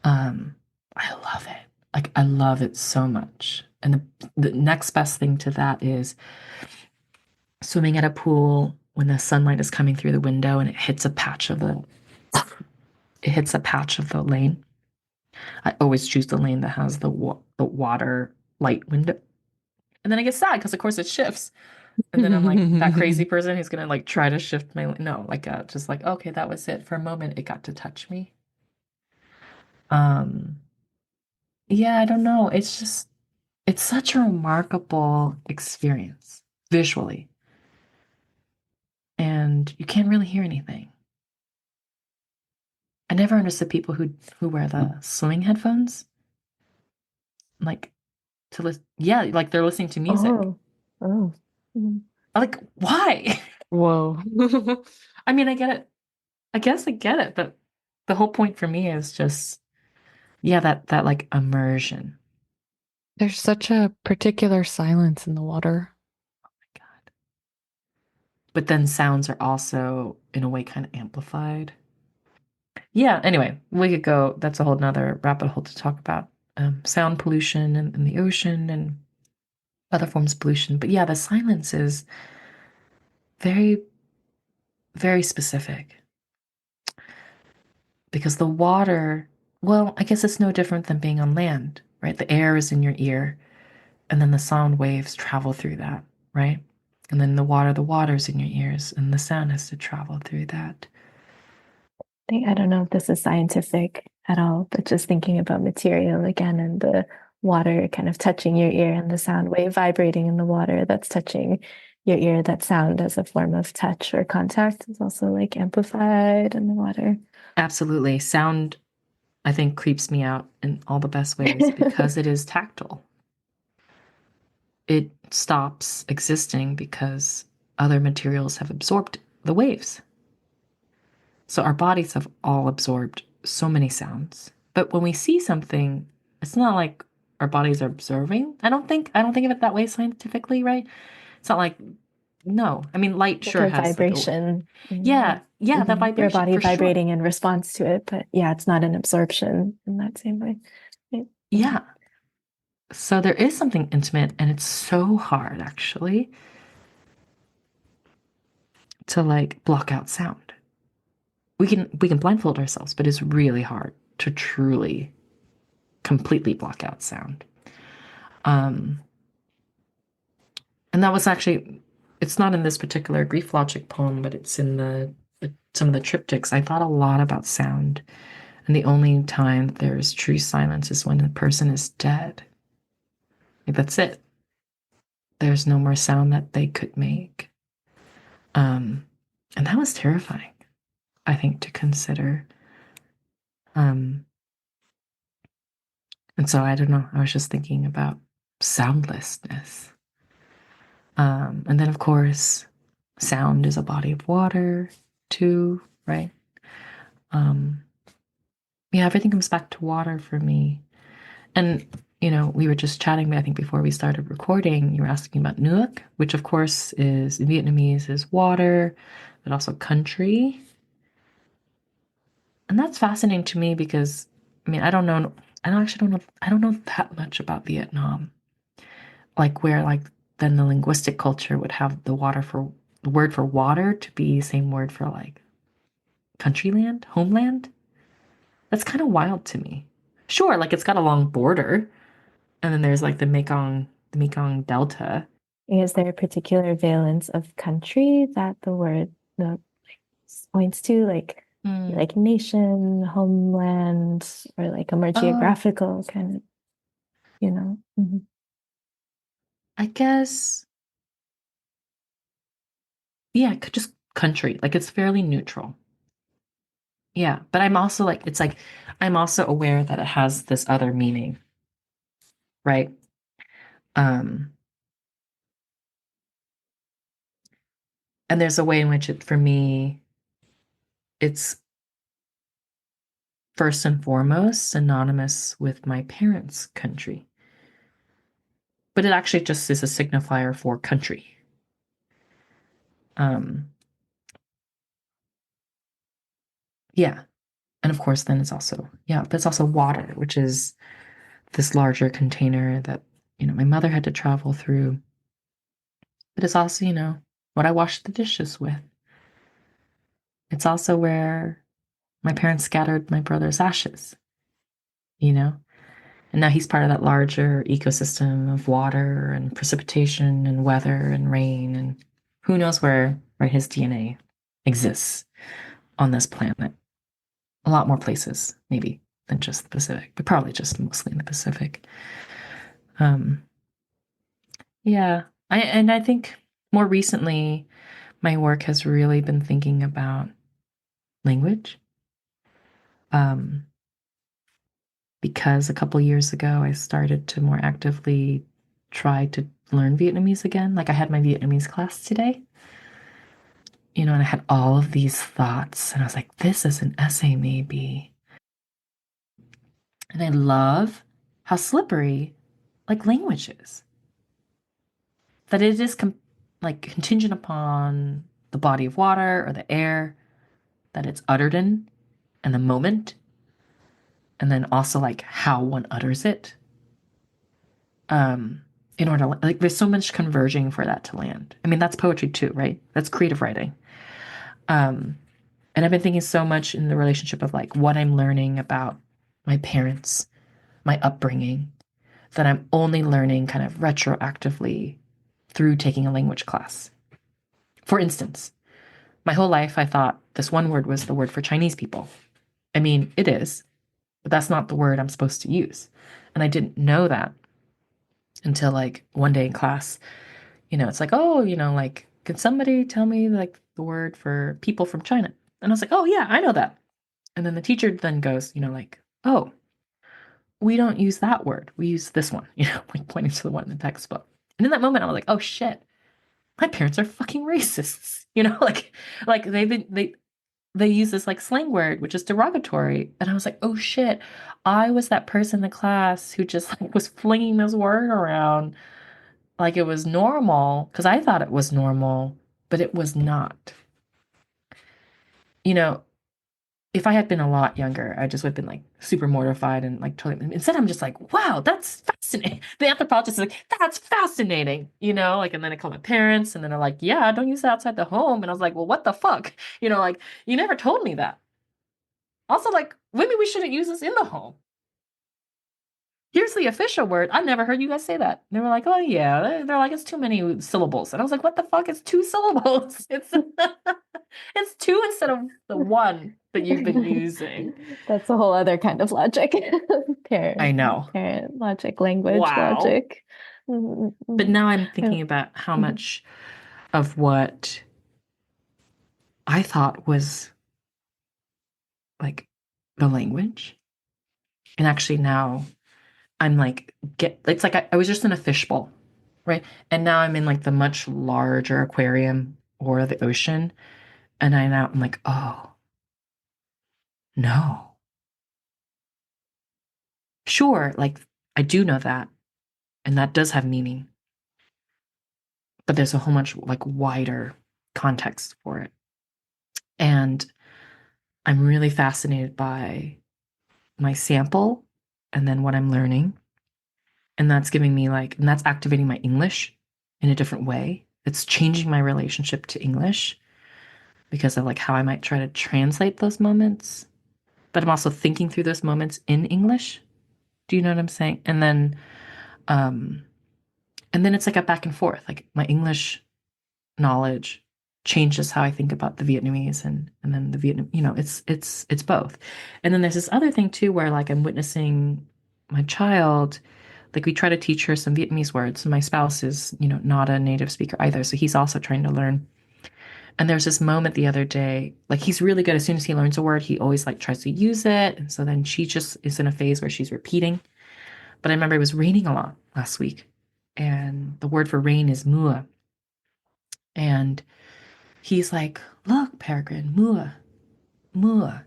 Speaker 3: I love it. Like I love it so much. And the next best thing to that is swimming at a pool when the sunlight is coming through the window and it hits a patch of the lane. I always choose the lane that has the water light window. And then I get sad because of course it shifts. And then I'm like that crazy person who's gonna like try to shift my no, like just like, okay, that was it. For a moment it got to touch me. Yeah, I don't know. It's such a remarkable experience visually. And you can't really hear anything. I never understood people who wear the swimming headphones. Like to listen, yeah, like they're listening to music.
Speaker 1: Oh. Mm.
Speaker 3: Like, why?
Speaker 2: Whoa.
Speaker 3: I mean, I get it. I guess I get it, but the whole point for me is just, yeah, that like immersion.
Speaker 2: There's such a particular silence in the water.
Speaker 3: Oh my God. But then sounds are also in a way kind of amplified. Yeah, anyway, we could go, that's a whole nother rabbit hole to talk about sound pollution in the ocean and other forms of pollution. But yeah, the silence is very, very specific because the water, well, I guess it's no different than being on land, right? The air is in your ear and then the sound waves travel through that, right? And then the water's in your ears and the sound has to travel through that.
Speaker 1: I don't know if this is scientific at all, but just thinking about material again and the water kind of touching your ear and the sound wave vibrating in the water that's touching your ear, that sound as a form of touch or contact is also like amplified in the water.
Speaker 3: Absolutely. Sound, I think, creeps me out in all the best ways because it is tactile. It stops existing because other materials have absorbed the waves. So our bodies have all absorbed so many sounds. But when we see something, it's not like our bodies are observing. I don't think of it that way scientifically, right? It's not like no. I mean, light
Speaker 1: Like
Speaker 3: sure
Speaker 1: a
Speaker 3: has like
Speaker 1: vibration.
Speaker 3: yeah, yeah, the
Speaker 1: Your
Speaker 3: vibration
Speaker 1: body
Speaker 3: for sure.
Speaker 1: vibrating in response to it, but yeah, it's not an absorption in that same way. Right?
Speaker 3: Yeah. So there is something intimate, and it's so hard actually to like block out sound. We can blindfold ourselves, but it's really hard to truly completely block out sound. Um, and that was actually it's not in this particular grief logic poem, but it's in some of the triptychs. I thought a lot about sound And the only time there's true silence is when the person is dead. Like, that's it. There's no more sound that they could make. And that was terrifying, I think, to consider. And so I don't know. I was just thinking about soundlessness. And then, of course, sound is a body of water, too, right? Yeah, everything comes back to water for me. And, we were just chatting, I think, before we started recording. You were asking about nuoc, which, of course, is in Vietnamese is water, but also country. And that's fascinating to me because, I don't know. I don't know that much about Vietnam. Like where, like, then the linguistic culture would have the word for water to be the same word for like country land, homeland. That's kind of wild to me. Sure, like it's got a long border, and then there's like the Mekong Delta.
Speaker 1: Is there a particular valence of country that the points to, like nation, homeland, or like a more geographical kind of,
Speaker 3: I guess, yeah, just country. Like it's fairly neutral. Yeah, but I'm also like, it's like, I'm also aware that it has this other meaning, right? And there's a way in which for me, it's first and foremost synonymous with my parents' country. But it actually just is a signifier for country. Yeah. And of course, then it's also, but it's also water, which is this larger container that, my mother had to travel through. But it's also, what I wash the dishes with. It's also where my parents scattered my brother's ashes, And now he's part of that larger ecosystem of water and precipitation and weather and rain and who knows where, right, his DNA exists on this planet. A lot more places, maybe, than just the Pacific, but probably just mostly in the Pacific. Yeah. I think more recently, my work has really been thinking about language. Because a couple years ago, I started to more actively try to learn Vietnamese again. Like I had my Vietnamese class today, and I had all of these thoughts, and I was like, this is an essay, maybe. And I love how slippery like language is. That it is like contingent upon the body of water or the air that it's uttered in and the moment, and then also like how one utters it. In order to, like, there's so much converging for that to land. That's poetry too, right? That's creative writing. And I've been thinking so much in the relationship of like what I'm learning about my parents, my upbringing, that I'm only learning kind of retroactively through taking a language class. For instance, my whole life I thought this one word was the word for Chinese people. It is, but that's not the word I'm supposed to use. And I didn't know that until like one day in class, it's like, oh, like, can somebody tell me like the word for people from China? And I was like, oh yeah, I know that. And then the teacher then goes, like, oh, we don't use that word. We use this one, like pointing to the one in the textbook. And in that moment, I was like, oh shit, my parents are fucking racists, like they use this like slang word, which is derogatory. And I was like, oh shit, I was that person in the class who just like was flinging this word around like it was normal, because I thought it was normal, but it was not. If I had been a lot younger, I just would have been like super mortified and like totally. Instead, I'm just like, wow, that's fascinating. The anthropologist is like, that's fascinating, like, and then I call my parents and then they're like, yeah, don't use it outside the home. And I was like, well, what the fuck? Like, you never told me that. Also, like, maybe we shouldn't use this in the home. Here's the official word. I never heard you guys say that. They were like, oh yeah. They're like, it's too many syllables. And I was like, what the fuck? It's 2 syllables. It's it's 2 instead of the 1. that you've been using.
Speaker 1: That's a whole other kind of logic.
Speaker 3: I know.
Speaker 1: Parent logic, language
Speaker 3: Wow.
Speaker 1: logic.
Speaker 3: But now I'm thinking about how much of what I thought was like the language. And actually now I'm like, it's like I was just in a fishbowl, right? And now I'm in like the much larger aquarium or the ocean. And I'm like, oh, no. Sure, like I do know that. And that does have meaning. But there's a whole much like wider context for it. And I'm really fascinated by my sample and then what I'm learning. And that's giving me like, and that's activating my English in a different way. It's changing my relationship to English because of like how I might try to translate those moments. But I'm also thinking through those moments in English. Do you know what I'm saying? Um, and then it's like a back and forth. Like my English knowledge changes how I think about the Vietnamese and then the Vietnam, it's both. And then there's this other thing too where like I'm witnessing my child, like we try to teach her some Vietnamese words. My spouse is, not a native speaker either, so he's also trying to learn. And there's this moment the other day, like he's really good. As soon as he learns a word, he always like tries to use it. And so then she just is in a phase where she's repeating. But I remember it was raining a lot last week. And the word for rain is mua. And he's like, look, Peregrine, mua, mua.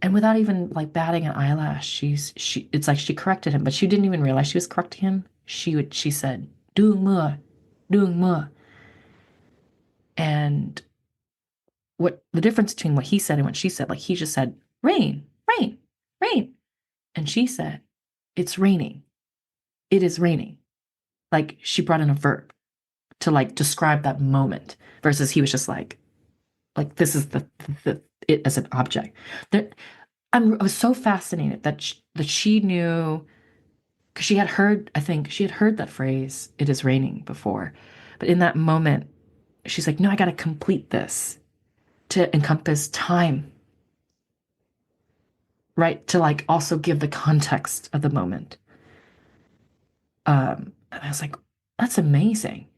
Speaker 3: And without even like batting an eyelash, it's like she corrected him, but she didn't even realize she was correcting him. She said, doing mua, doing mua. And what the difference between what he said and what she said, like he just said, rain, rain, rain. And she said, it's raining. It is raining. Like she brought in a verb to like describe that moment versus he was just like this is the it as an object. I was so fascinated that she knew because she had heard, I think she had heard that phrase, it is raining before. But in that moment, she's like, no, I got to complete this to encompass time, right? To like also give the context of the moment. And I was like, that's amazing.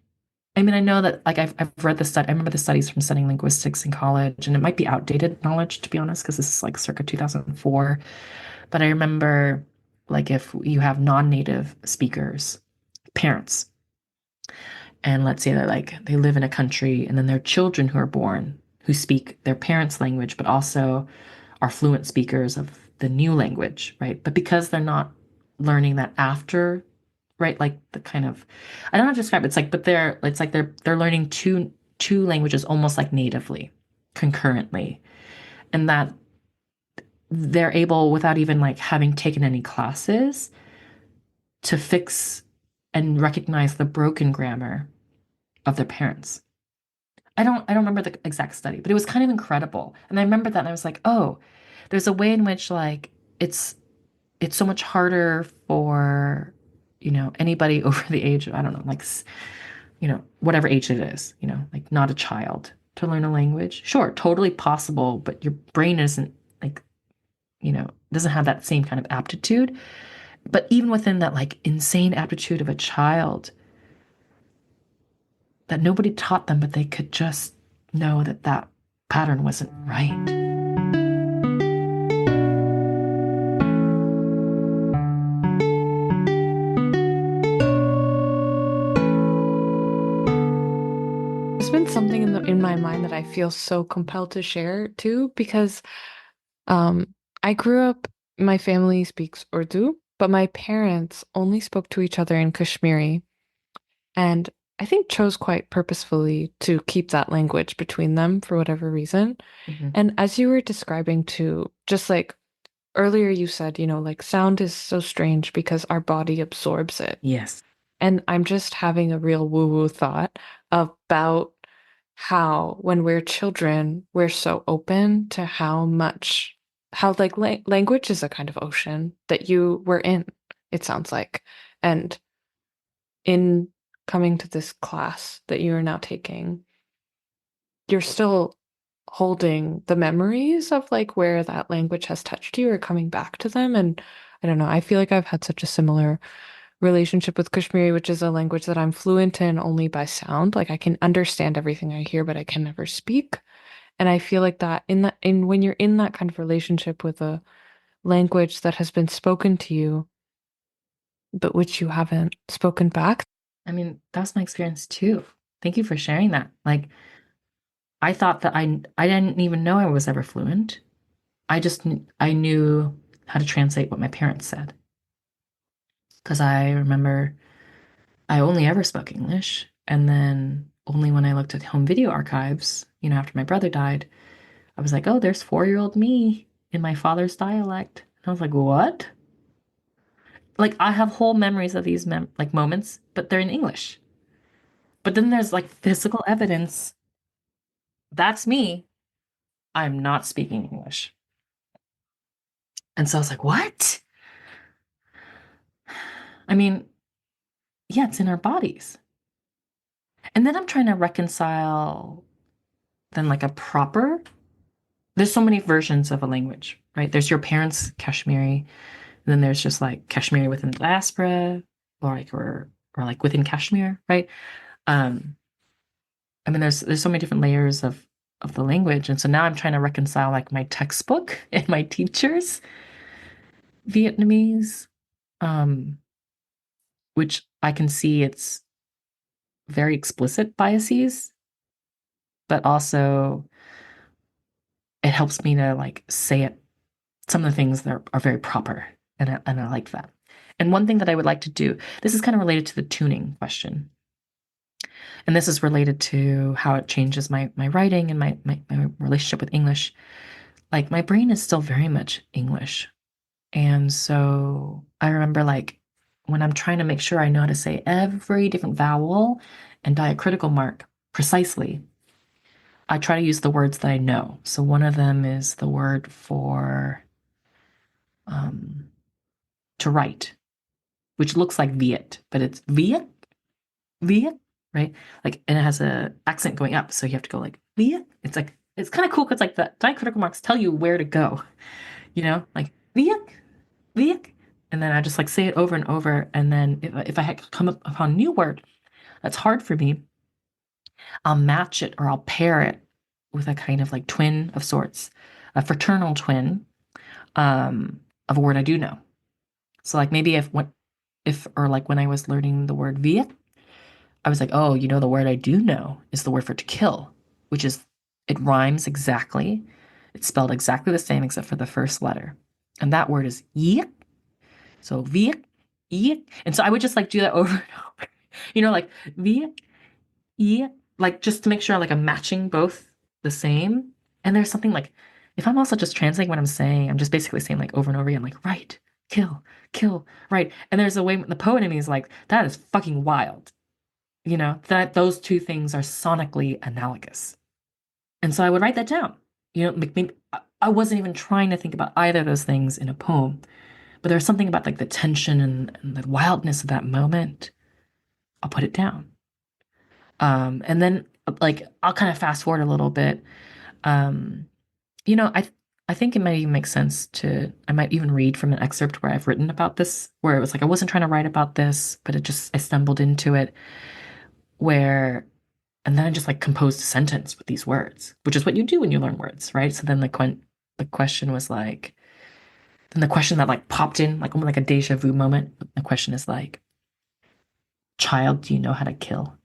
Speaker 3: I mean, I know that like I've read the study. I remember the studies from studying linguistics in college, and it might be outdated knowledge to be honest, because this is like circa 2004. But I remember like if you have non-native speakers, parents, and let's say that like they live in a country, and then their children who are born who speak their parents' language, but also are fluent speakers of the new language, right? But because they're not learning that after, right? Like the kind of, I don't know how to describe it. It's like, but they're learning two languages almost like natively, concurrently, and that they're able, without even like having taken any classes, to fix and recognize the broken grammar of their parents. I don't remember the exact study, but it was kind of incredible. And I remember that and I was like, oh, there's a way in which like it's so much harder for, anybody over the age of, I don't know, like, whatever age it is, like not a child to learn a language. Sure, totally possible, but your brain isn't like, doesn't have that same kind of aptitude. But even within that like insane aptitude of a child that nobody taught them, but they could just know that that pattern wasn't right.
Speaker 2: There's been something in my mind that I feel so compelled to share too, because I grew up, my family speaks Urdu, but my parents only spoke to each other in Kashmiri, and I think chose quite purposefully to keep that language between them for whatever reason.
Speaker 3: Mhm.
Speaker 2: And as you were describing too, just like earlier you said, like sound is so strange because our body absorbs it.
Speaker 3: Yes.
Speaker 2: And I'm just having a real woo-woo thought about how when we're children, we're so open to how like language is a kind of ocean that you were in, it sounds like. And in coming to this class that you are now taking, you're still holding the memories of like where that language has touched you or coming back to them. And I don't know, I feel like I've had such a similar relationship with Kashmiri, which is a language that I'm fluent in only by sound. Like I can understand everything I hear, but I can never speak. And I feel like that in when you're in that kind of relationship with a language that has been spoken to you, but which you haven't spoken back.
Speaker 3: I mean, that's my experience too. Thank you for sharing that. Like, I thought that I didn't even know I was ever fluent. I knew how to translate what my parents said. Because I remember I only ever spoke English. And then only when I looked at home video archives, after my brother died, I was like, oh, there's 4-year-old me in my father's dialect. And I was like, what? Like, I have whole memories of these like moments, but they're in English. But then there's like physical evidence. That's me. I'm not speaking English. And so I was like, what? I mean, yeah, it's in our bodies. And then I'm trying to reconcile then like a proper, there's so many versions of a language, right? There's your parents' Kashmiri, and then there's just like Kashmiri within the diaspora, or like within Kashmir, right? I mean, there's so many different layers of the language. And so now I'm trying to reconcile like my textbook and my teachers' Vietnamese, um, which I can see it's very explicit biases, but also it helps me to like say it, some of the things that are very proper. And I like that. And one thing that I would like to do, this is kind of related to the tuning question. And this is related to how it changes my writing and my relationship with English. Like my brain is still very much English. And so I remember like when I'm trying to make sure I know how to say every different vowel and diacritical mark precisely, I try to use the words that I know. So one of them is the word for to write, which looks like Viet, but it's Viet, Viet, right? Like, and it has a accent going up, so you have to go like Viet. It's like it's kind of cool because like the diacritical marks tell you where to go, like Viet, Viet, and then I just like say it over and over, and then if I had come up upon a new word that's hard for me, I'll match it or I'll pair it with a kind of like twin of sorts, a fraternal twin of a word I do know. So like maybe or like when I was learning the word Viet, I was like, oh, the word I do know is the word for to kill, which is, it rhymes exactly. It's spelled exactly the same except for the first letter. And that word is yik. So Viet, yik. And so I would just like do that over and over, like Viet, yik, like just to make sure like I'm matching both the same. And there's something like, if I'm also just translating what I'm saying, I'm just basically saying like over and over again, like, right, kill, right. And there's a way, the poet in me is like, that is fucking wild. That those two things are sonically analogous. And so I would write that down. Maybe I wasn't even trying to think about either of those things in a poem, but there's something about like the tension and the wildness of that moment. I'll put it down. And then like I'll kind of fast forward a little bit. Um, I think it might even make sense I might even read from an excerpt where I've written about this, where it was like I wasn't trying to write about this, but I stumbled into it, and then I just like composed a sentence with these words, which is what you do when you learn words, right? So then the question was like, then the question that like popped in, like almost like a deja vu moment. The question is like, child, do you know how to kill?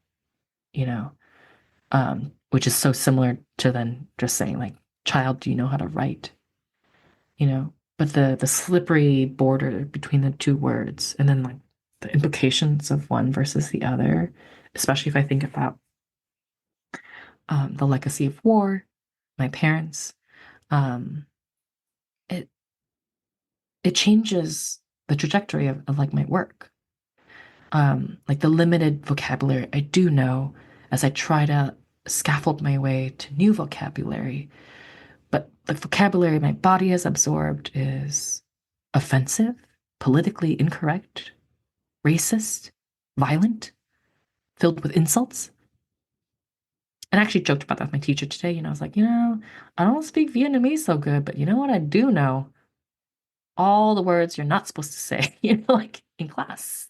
Speaker 3: Which is so similar to then just saying like, child, do you know how to write? But the slippery border between the two words, and then like the implications of one versus the other, especially if I think about the legacy of war, my parents, um, it it changes the trajectory of like my work. Like the limited vocabulary I do know as I try to scaffold my way to new vocabulary. But the vocabulary my body has absorbed is offensive, politically incorrect, racist, violent, filled with insults. And I actually joked about that with my teacher today. I was like, I don't speak Vietnamese so good, but you know what I do know? All the words you're not supposed to say, like in class.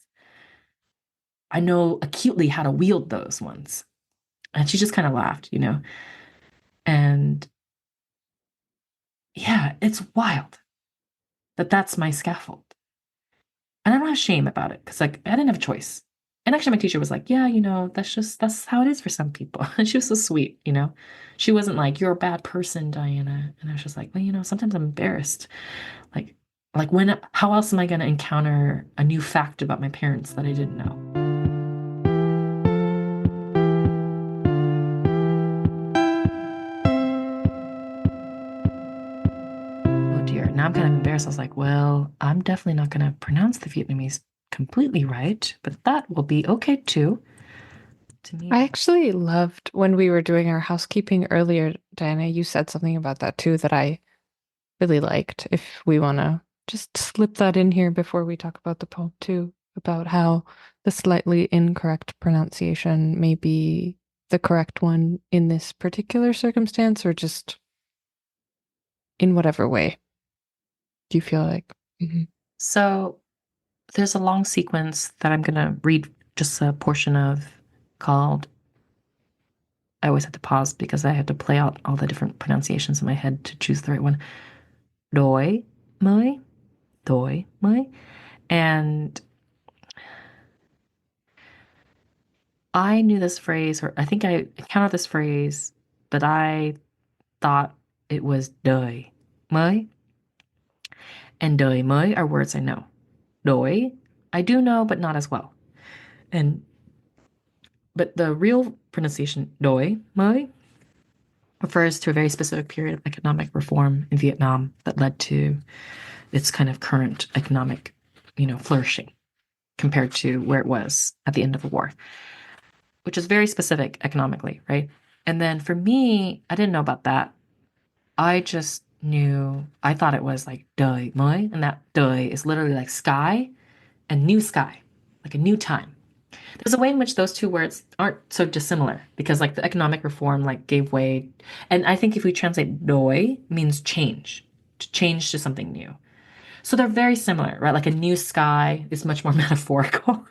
Speaker 3: I know acutely how to wield those ones. And she just kind of laughed. And yeah, it's wild that that's my scaffold. And I'm not ashamed about it because, like, I didn't have a choice. And actually, my teacher was like, yeah, that's how it is for some people. And she was so sweet. She wasn't like, you're a bad person, Diana. And I was just like, well, sometimes I'm embarrassed. Like, how else am I going to encounter a new fact about my parents that I didn't know? Oh dear. Now I'm kind of embarrassed. I was like, well, I'm definitely not going to pronounce the Vietnamese completely right, but that will be okay too. To me,
Speaker 2: I actually loved when we were doing our housekeeping earlier, Diana, you said something about that too that I really liked. If we want to just slip that in here before we talk about the poem too, about how the slightly incorrect pronunciation may be the correct one in this particular circumstance or just in whatever way. Do you feel like? Mhm.
Speaker 3: So there's a long sequence that I'm going to read just a portion of called, I always have to pause because I had to play out all the different pronunciations in my head to choose the right one. Doi, mới, doi, mới. And I knew this phrase, or I think I encountered this phrase, but I thought it was doi, mới. And doi, mới are words I know. Doi, I do know, but not as well. But the real pronunciation, doi, mới, refers to a very specific period of economic reform in Vietnam that led to its kind of current economic, flourishing compared to where it was at the end of the war, which is very specific economically, right? And then for me, I didn't know about that. I just knew, I thought it was like doi moi, and that doi is literally like sky and new sky, like a new time. There's a way in which those two words aren't so dissimilar because like the economic reform like gave way. And I think if we translate doi means change, to change to something new. So they're very similar, right? Like a new sky is much more metaphorical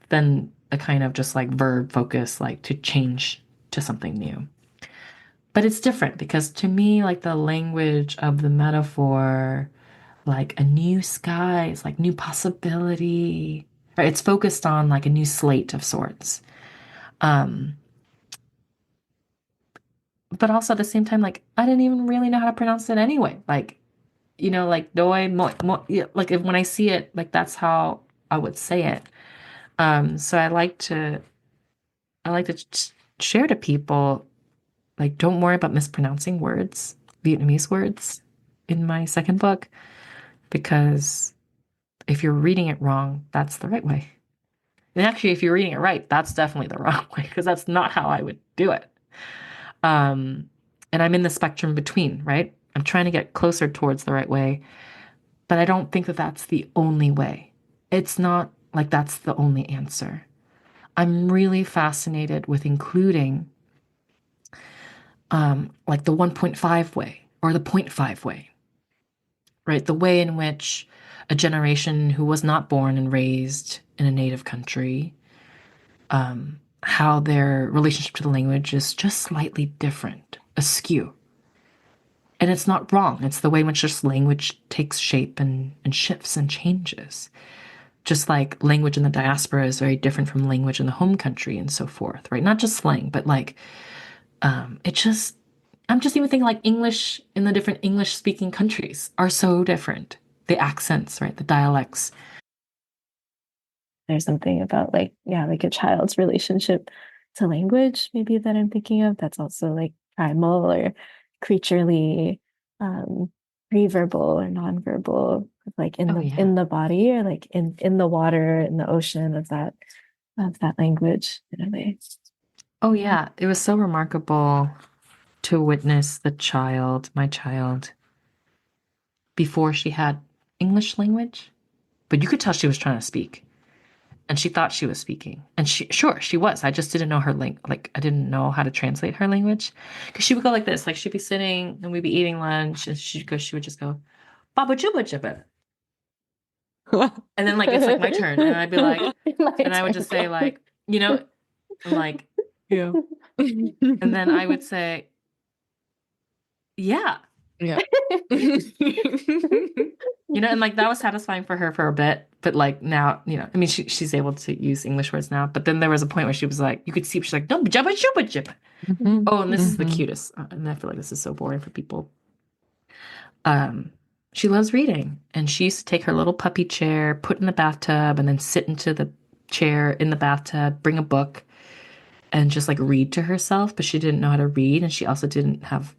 Speaker 3: than a kind of just like verb focus, like to change to something new. But it's different because to me, like the language of the metaphor, like a new sky is like new possibility, right? It's focused on like a new slate of sorts. Um, but also at the same time, like I didn't even really know how to pronounce it anyway. Like doi mo, mo yeah, like when I see it, like that's how I would say it. So I like to share to people, like don't worry about mispronouncing words, Vietnamese words, in my second book, because if you're reading it wrong, that's the right way. And actually, if you're reading it right, that's definitely the wrong way because that's not how I would do it. Um, and I'm in the spectrum between, right? I'm trying to get closer towards the right way, but I don't think that that's the only way. It's not like that's the only answer. I'm really fascinated with including like the 1.5 way or the point 0.5 way, right? The way in which a generation who was not born and raised in a native country, how their relationship to the language is just slightly different, askew. And it's not wrong. It's the way in which just language takes shape and shifts and changes. Just like language in the diaspora is very different from language in the home country and so forth, right? Not just slang, but like I'm just even thinking like English in the different English speaking countries are so different. The accents, right? The dialects.
Speaker 1: There's something about like, yeah, like a child's relationship to language, maybe that I'm thinking of. That's also like primal or creaturely, um, pre-verbal or non-verbal, like
Speaker 3: Oh yeah.
Speaker 1: in the body or like in the water, in the ocean of that language in a way.
Speaker 3: Oh yeah. It was so remarkable to witness my child, before she had English language. But you could tell she was trying to speak. And she thought she was speaking. And she was. I just didn't know her like I didn't know how to translate her language. Because she would go like this. Like she'd be sitting and we'd be eating lunch and she would just go, Baba Juba Jibba. And then like it's like my turn. And I'd be like, and I would just say like, and like,
Speaker 2: Yeah.
Speaker 3: and then I would say, yeah.
Speaker 2: Yeah.
Speaker 3: And like that was satisfying for her for a bit, but like now, I mean, she's able to use English words now. But then there was a point where she was like, you could see she's like, no, jabba jubba jib. Oh, and this is the cutest, and I feel like this is so boring for people. She loves reading, and she used to take her little puppy chair, put in the bathtub, and then sit into the chair in the bathtub, bring a book, and just like read to herself. But she didn't know how to read, and she also didn't have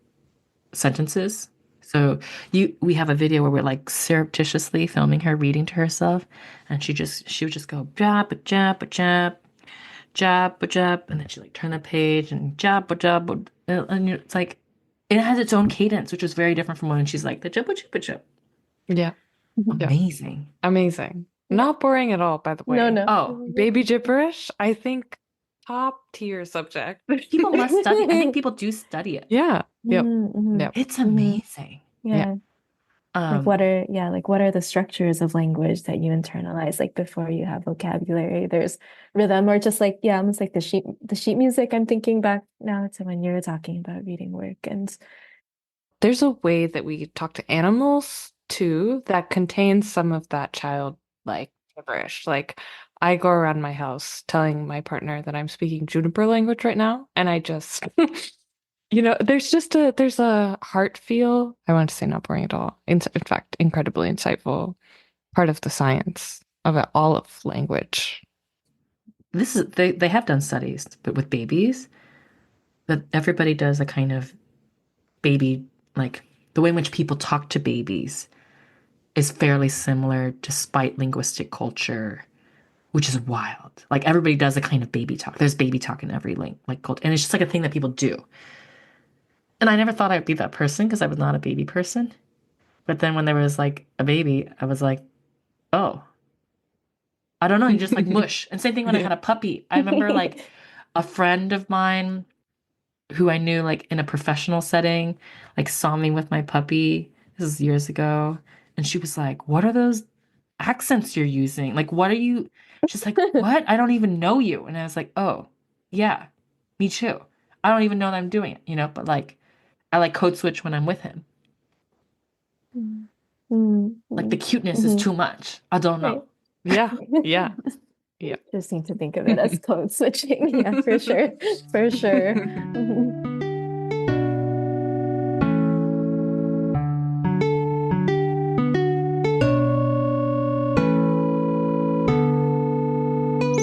Speaker 3: sentences. So we have a video where we're like surreptitiously filming her reading to herself, and she would just go jab jab jab jab jab, and then she like turn the page and jab jab, and it's like it has its own cadence, which is very different from when she's like the jab jab jab.
Speaker 2: Yeah.
Speaker 3: Amazing.
Speaker 2: Amazing. Not boring at all, by the way.
Speaker 1: No.
Speaker 3: Oh,
Speaker 2: Baby gibberish, I think top tier subject.
Speaker 3: people must study. I think people do study it.
Speaker 2: Yeah. Yep.
Speaker 1: Mm-hmm.
Speaker 2: Yep.
Speaker 3: It's amazing.
Speaker 1: Yeah. Like what are the structures of language that you internalize like before you have vocabulary? There's rhythm or just like almost like the sheet music. I'm thinking back now to when you were talking about reading work, and
Speaker 2: there's a way that we talk to animals too that contains some of that childlike gibberish. Like I go around my house telling my partner that I'm speaking juniper language right now, and I just there's a heart feel. I want to say not boring at all. In fact, incredibly insightful part of the science of all of language.
Speaker 3: This is they have done studies, but with babies, that everybody does a kind of baby, like the way in which people talk to babies is fairly similar despite linguistic culture, which is wild. Like everybody does a kind of baby talk. There's baby talk in every like culture, and it's just like a thing that people do. And I never thought I would be that person because I was not a baby person. But then when there was like a baby, I was like, oh, I don't know, you just like mush. And same thing when I had a puppy. I remember like a friend of mine who I knew like in a professional setting, like saw me with my puppy. This is years ago. And she was like, what are those accents you're using? Like, what are you? She's like, what? I don't even know you. And I was like, oh, yeah, me too. I don't even know that I'm doing it, but like, I like code switch when I'm with him. Like the cuteness is too much. I don't know.
Speaker 2: Yeah. Yeah. Yeah.
Speaker 1: Just need to think of it as code switching. Yeah, for sure. For sure.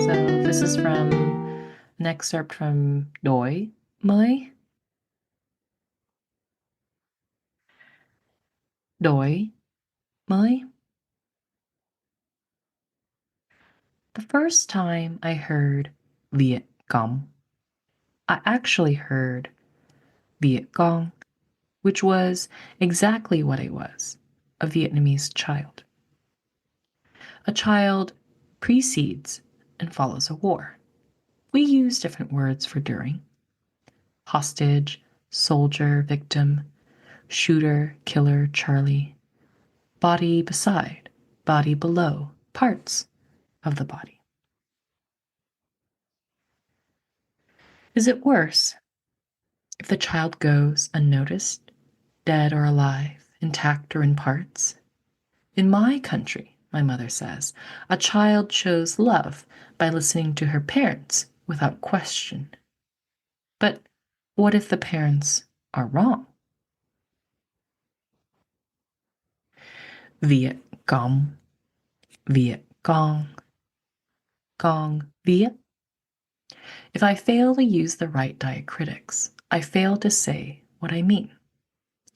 Speaker 3: So this is from an excerpt from Doi Mai. Doi Mai. The first time I heard Viet Cong, I actually heard Viet Cong, which was exactly what I was, a Vietnamese child. A child precedes and follows a war. We use different words for during. Hostage, soldier, victim, shooter, killer, Charlie. Body beside, body below, parts of the body. Is it worse if the child goes unnoticed, dead or alive, intact or in parts? In my country, my mother says, a child shows love by listening to her parents without question. But what if the parents are wrong? Viet Cong, Viet Cong, Cong Viet. If I fail to use the right diacritics, I fail to say what I mean.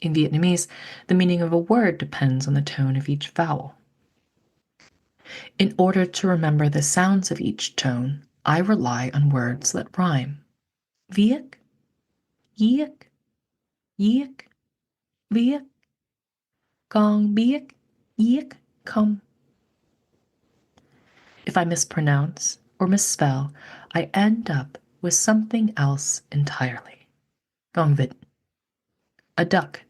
Speaker 3: In Vietnamese, the meaning of a word depends on the tone of each vowel. In order to remember the sounds of each tone, I rely on words that rhyme. Viet, yiek, yiek, viet, gong biek, yiek, come. If I mispronounce or misspell, I end up with something else entirely. Gongvid. A duck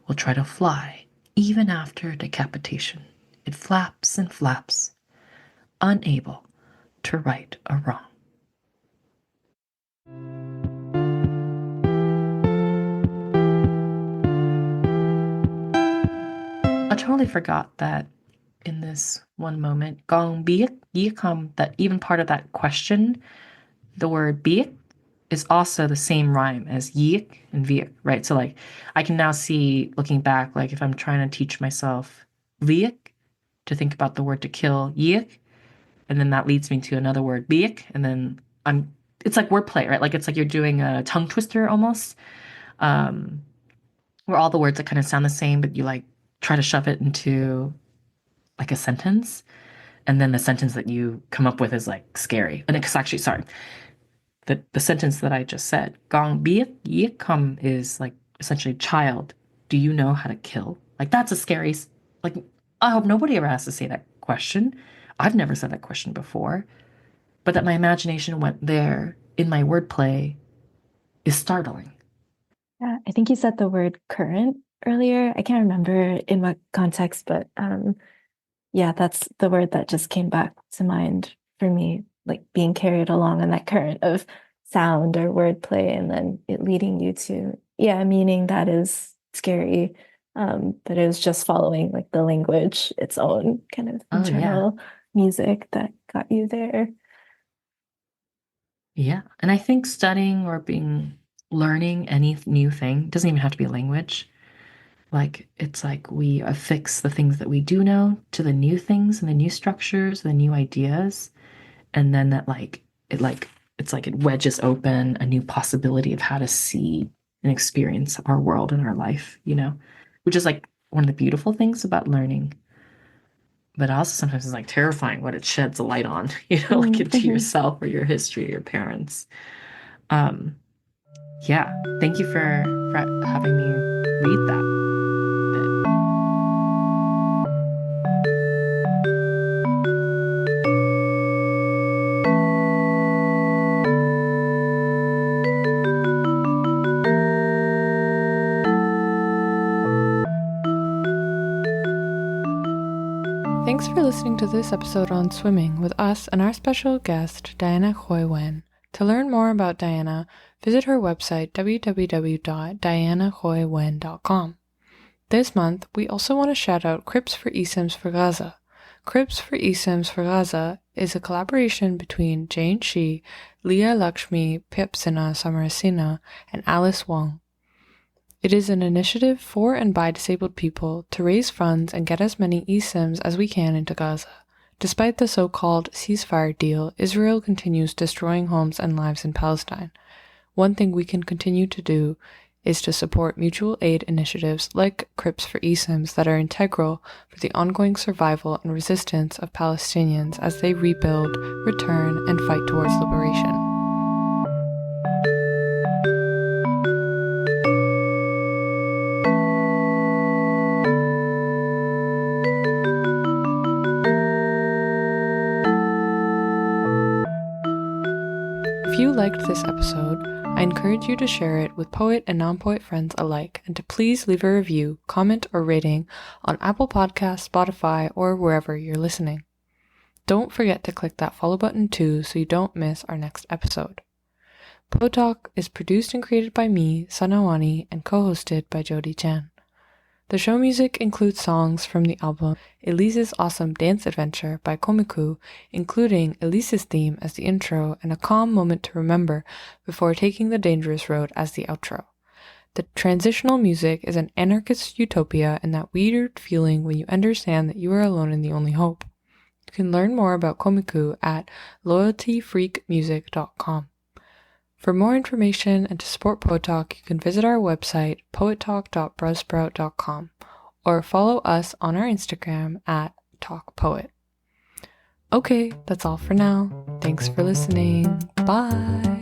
Speaker 3: will try to fly even after decapitation. It flaps and flaps, unable to right a wrong. I totally forgot that in this one moment, gong biek yikum, that even part of that question, the word biek is also the same rhyme as yik and viek, right? So like I can now see, looking back, like if I'm trying to teach myself viek, to think about the word to kill yik, and then that leads me to another word biek, and then it's like wordplay, right? Like it's like you're doing a tongue twister almost, where all the words that kind of sound the same, but you like try to shove it into like a sentence, and then the sentence that you come up with is like scary. And it's actually, sorry, the sentence that I just said, Gong biek yikum, is like essentially, child, do you know how to kill? Like that's a scary, like I hope nobody ever has to say that question. I've never said that question before, but that my imagination went there in my wordplay is startling.
Speaker 1: Yeah, I think you said the word current earlier. I can't remember in what context, but yeah, that's the word that just came back to mind for me, like being carried along in that current of sound or wordplay, and then it leading you to, yeah, a meaning that is scary. But it was just following like the language, its own kind of
Speaker 3: Oh, yeah.
Speaker 1: internal music that got you there.
Speaker 3: Yeah. And I think studying or learning any new thing doesn't even have to be a language. Like it's like we affix the things that we do know to the new things and the new structures, the new ideas, and then that it's like it wedges open a new possibility of how to see and experience our world and our life, which is like one of the beautiful things about learning. But also sometimes it's like terrifying what it sheds a light on, like into yourself or your history, or your parents. Yeah, thank you for having me read that bit.
Speaker 2: Thanks for listening to this episode on swimming with us and our special guest, Diana Khoi Nguyen. To learn more about Diana, visit her website www.dianakhoinguyen.com. This month, we also want to shout out Crips for eSIMs for Gaza. Crips for eSIMs for Gaza is a collaboration between Jane Shi, Leah Lakshmi Pipsina Samarasina, and Alice Wong. It is an initiative for and by disabled people to raise funds and get as many eSIMs as we can into Gaza. Despite the so-called ceasefire deal, Israel continues destroying homes and lives in Palestine. One thing we can continue to do is to support mutual aid initiatives like Crips for eSIMs that are integral for the ongoing survival and resistance of Palestinians as they rebuild, return, and fight towards liberation. If you liked this episode, I encourage you to share it with poet and non-poet friends alike, and to please leave a review, comment, or rating on Apple Podcasts, Spotify, or wherever you're listening. Don't forget to click that follow button too so you don't miss our next episode. Poet Talk is produced and created by me, Sanna Wani, and co-hosted by Jody Chan. The show music includes songs from the album Elise's Awesome Dance Adventure by Komiku, including Elise's theme as the intro and a calm moment to remember before taking the dangerous road as the outro. The transitional music is an anarchist utopia and that weird feeling when you understand that you are alone in the only hope. You can learn more about Komiku at loyaltyfreakmusic.com. For more information and to support Poet Talk, you can visit our website, poettalk.buzzsprout.com, or follow us on our Instagram at TalkPoet. Okay, that's all for now. Thanks for listening. Bye!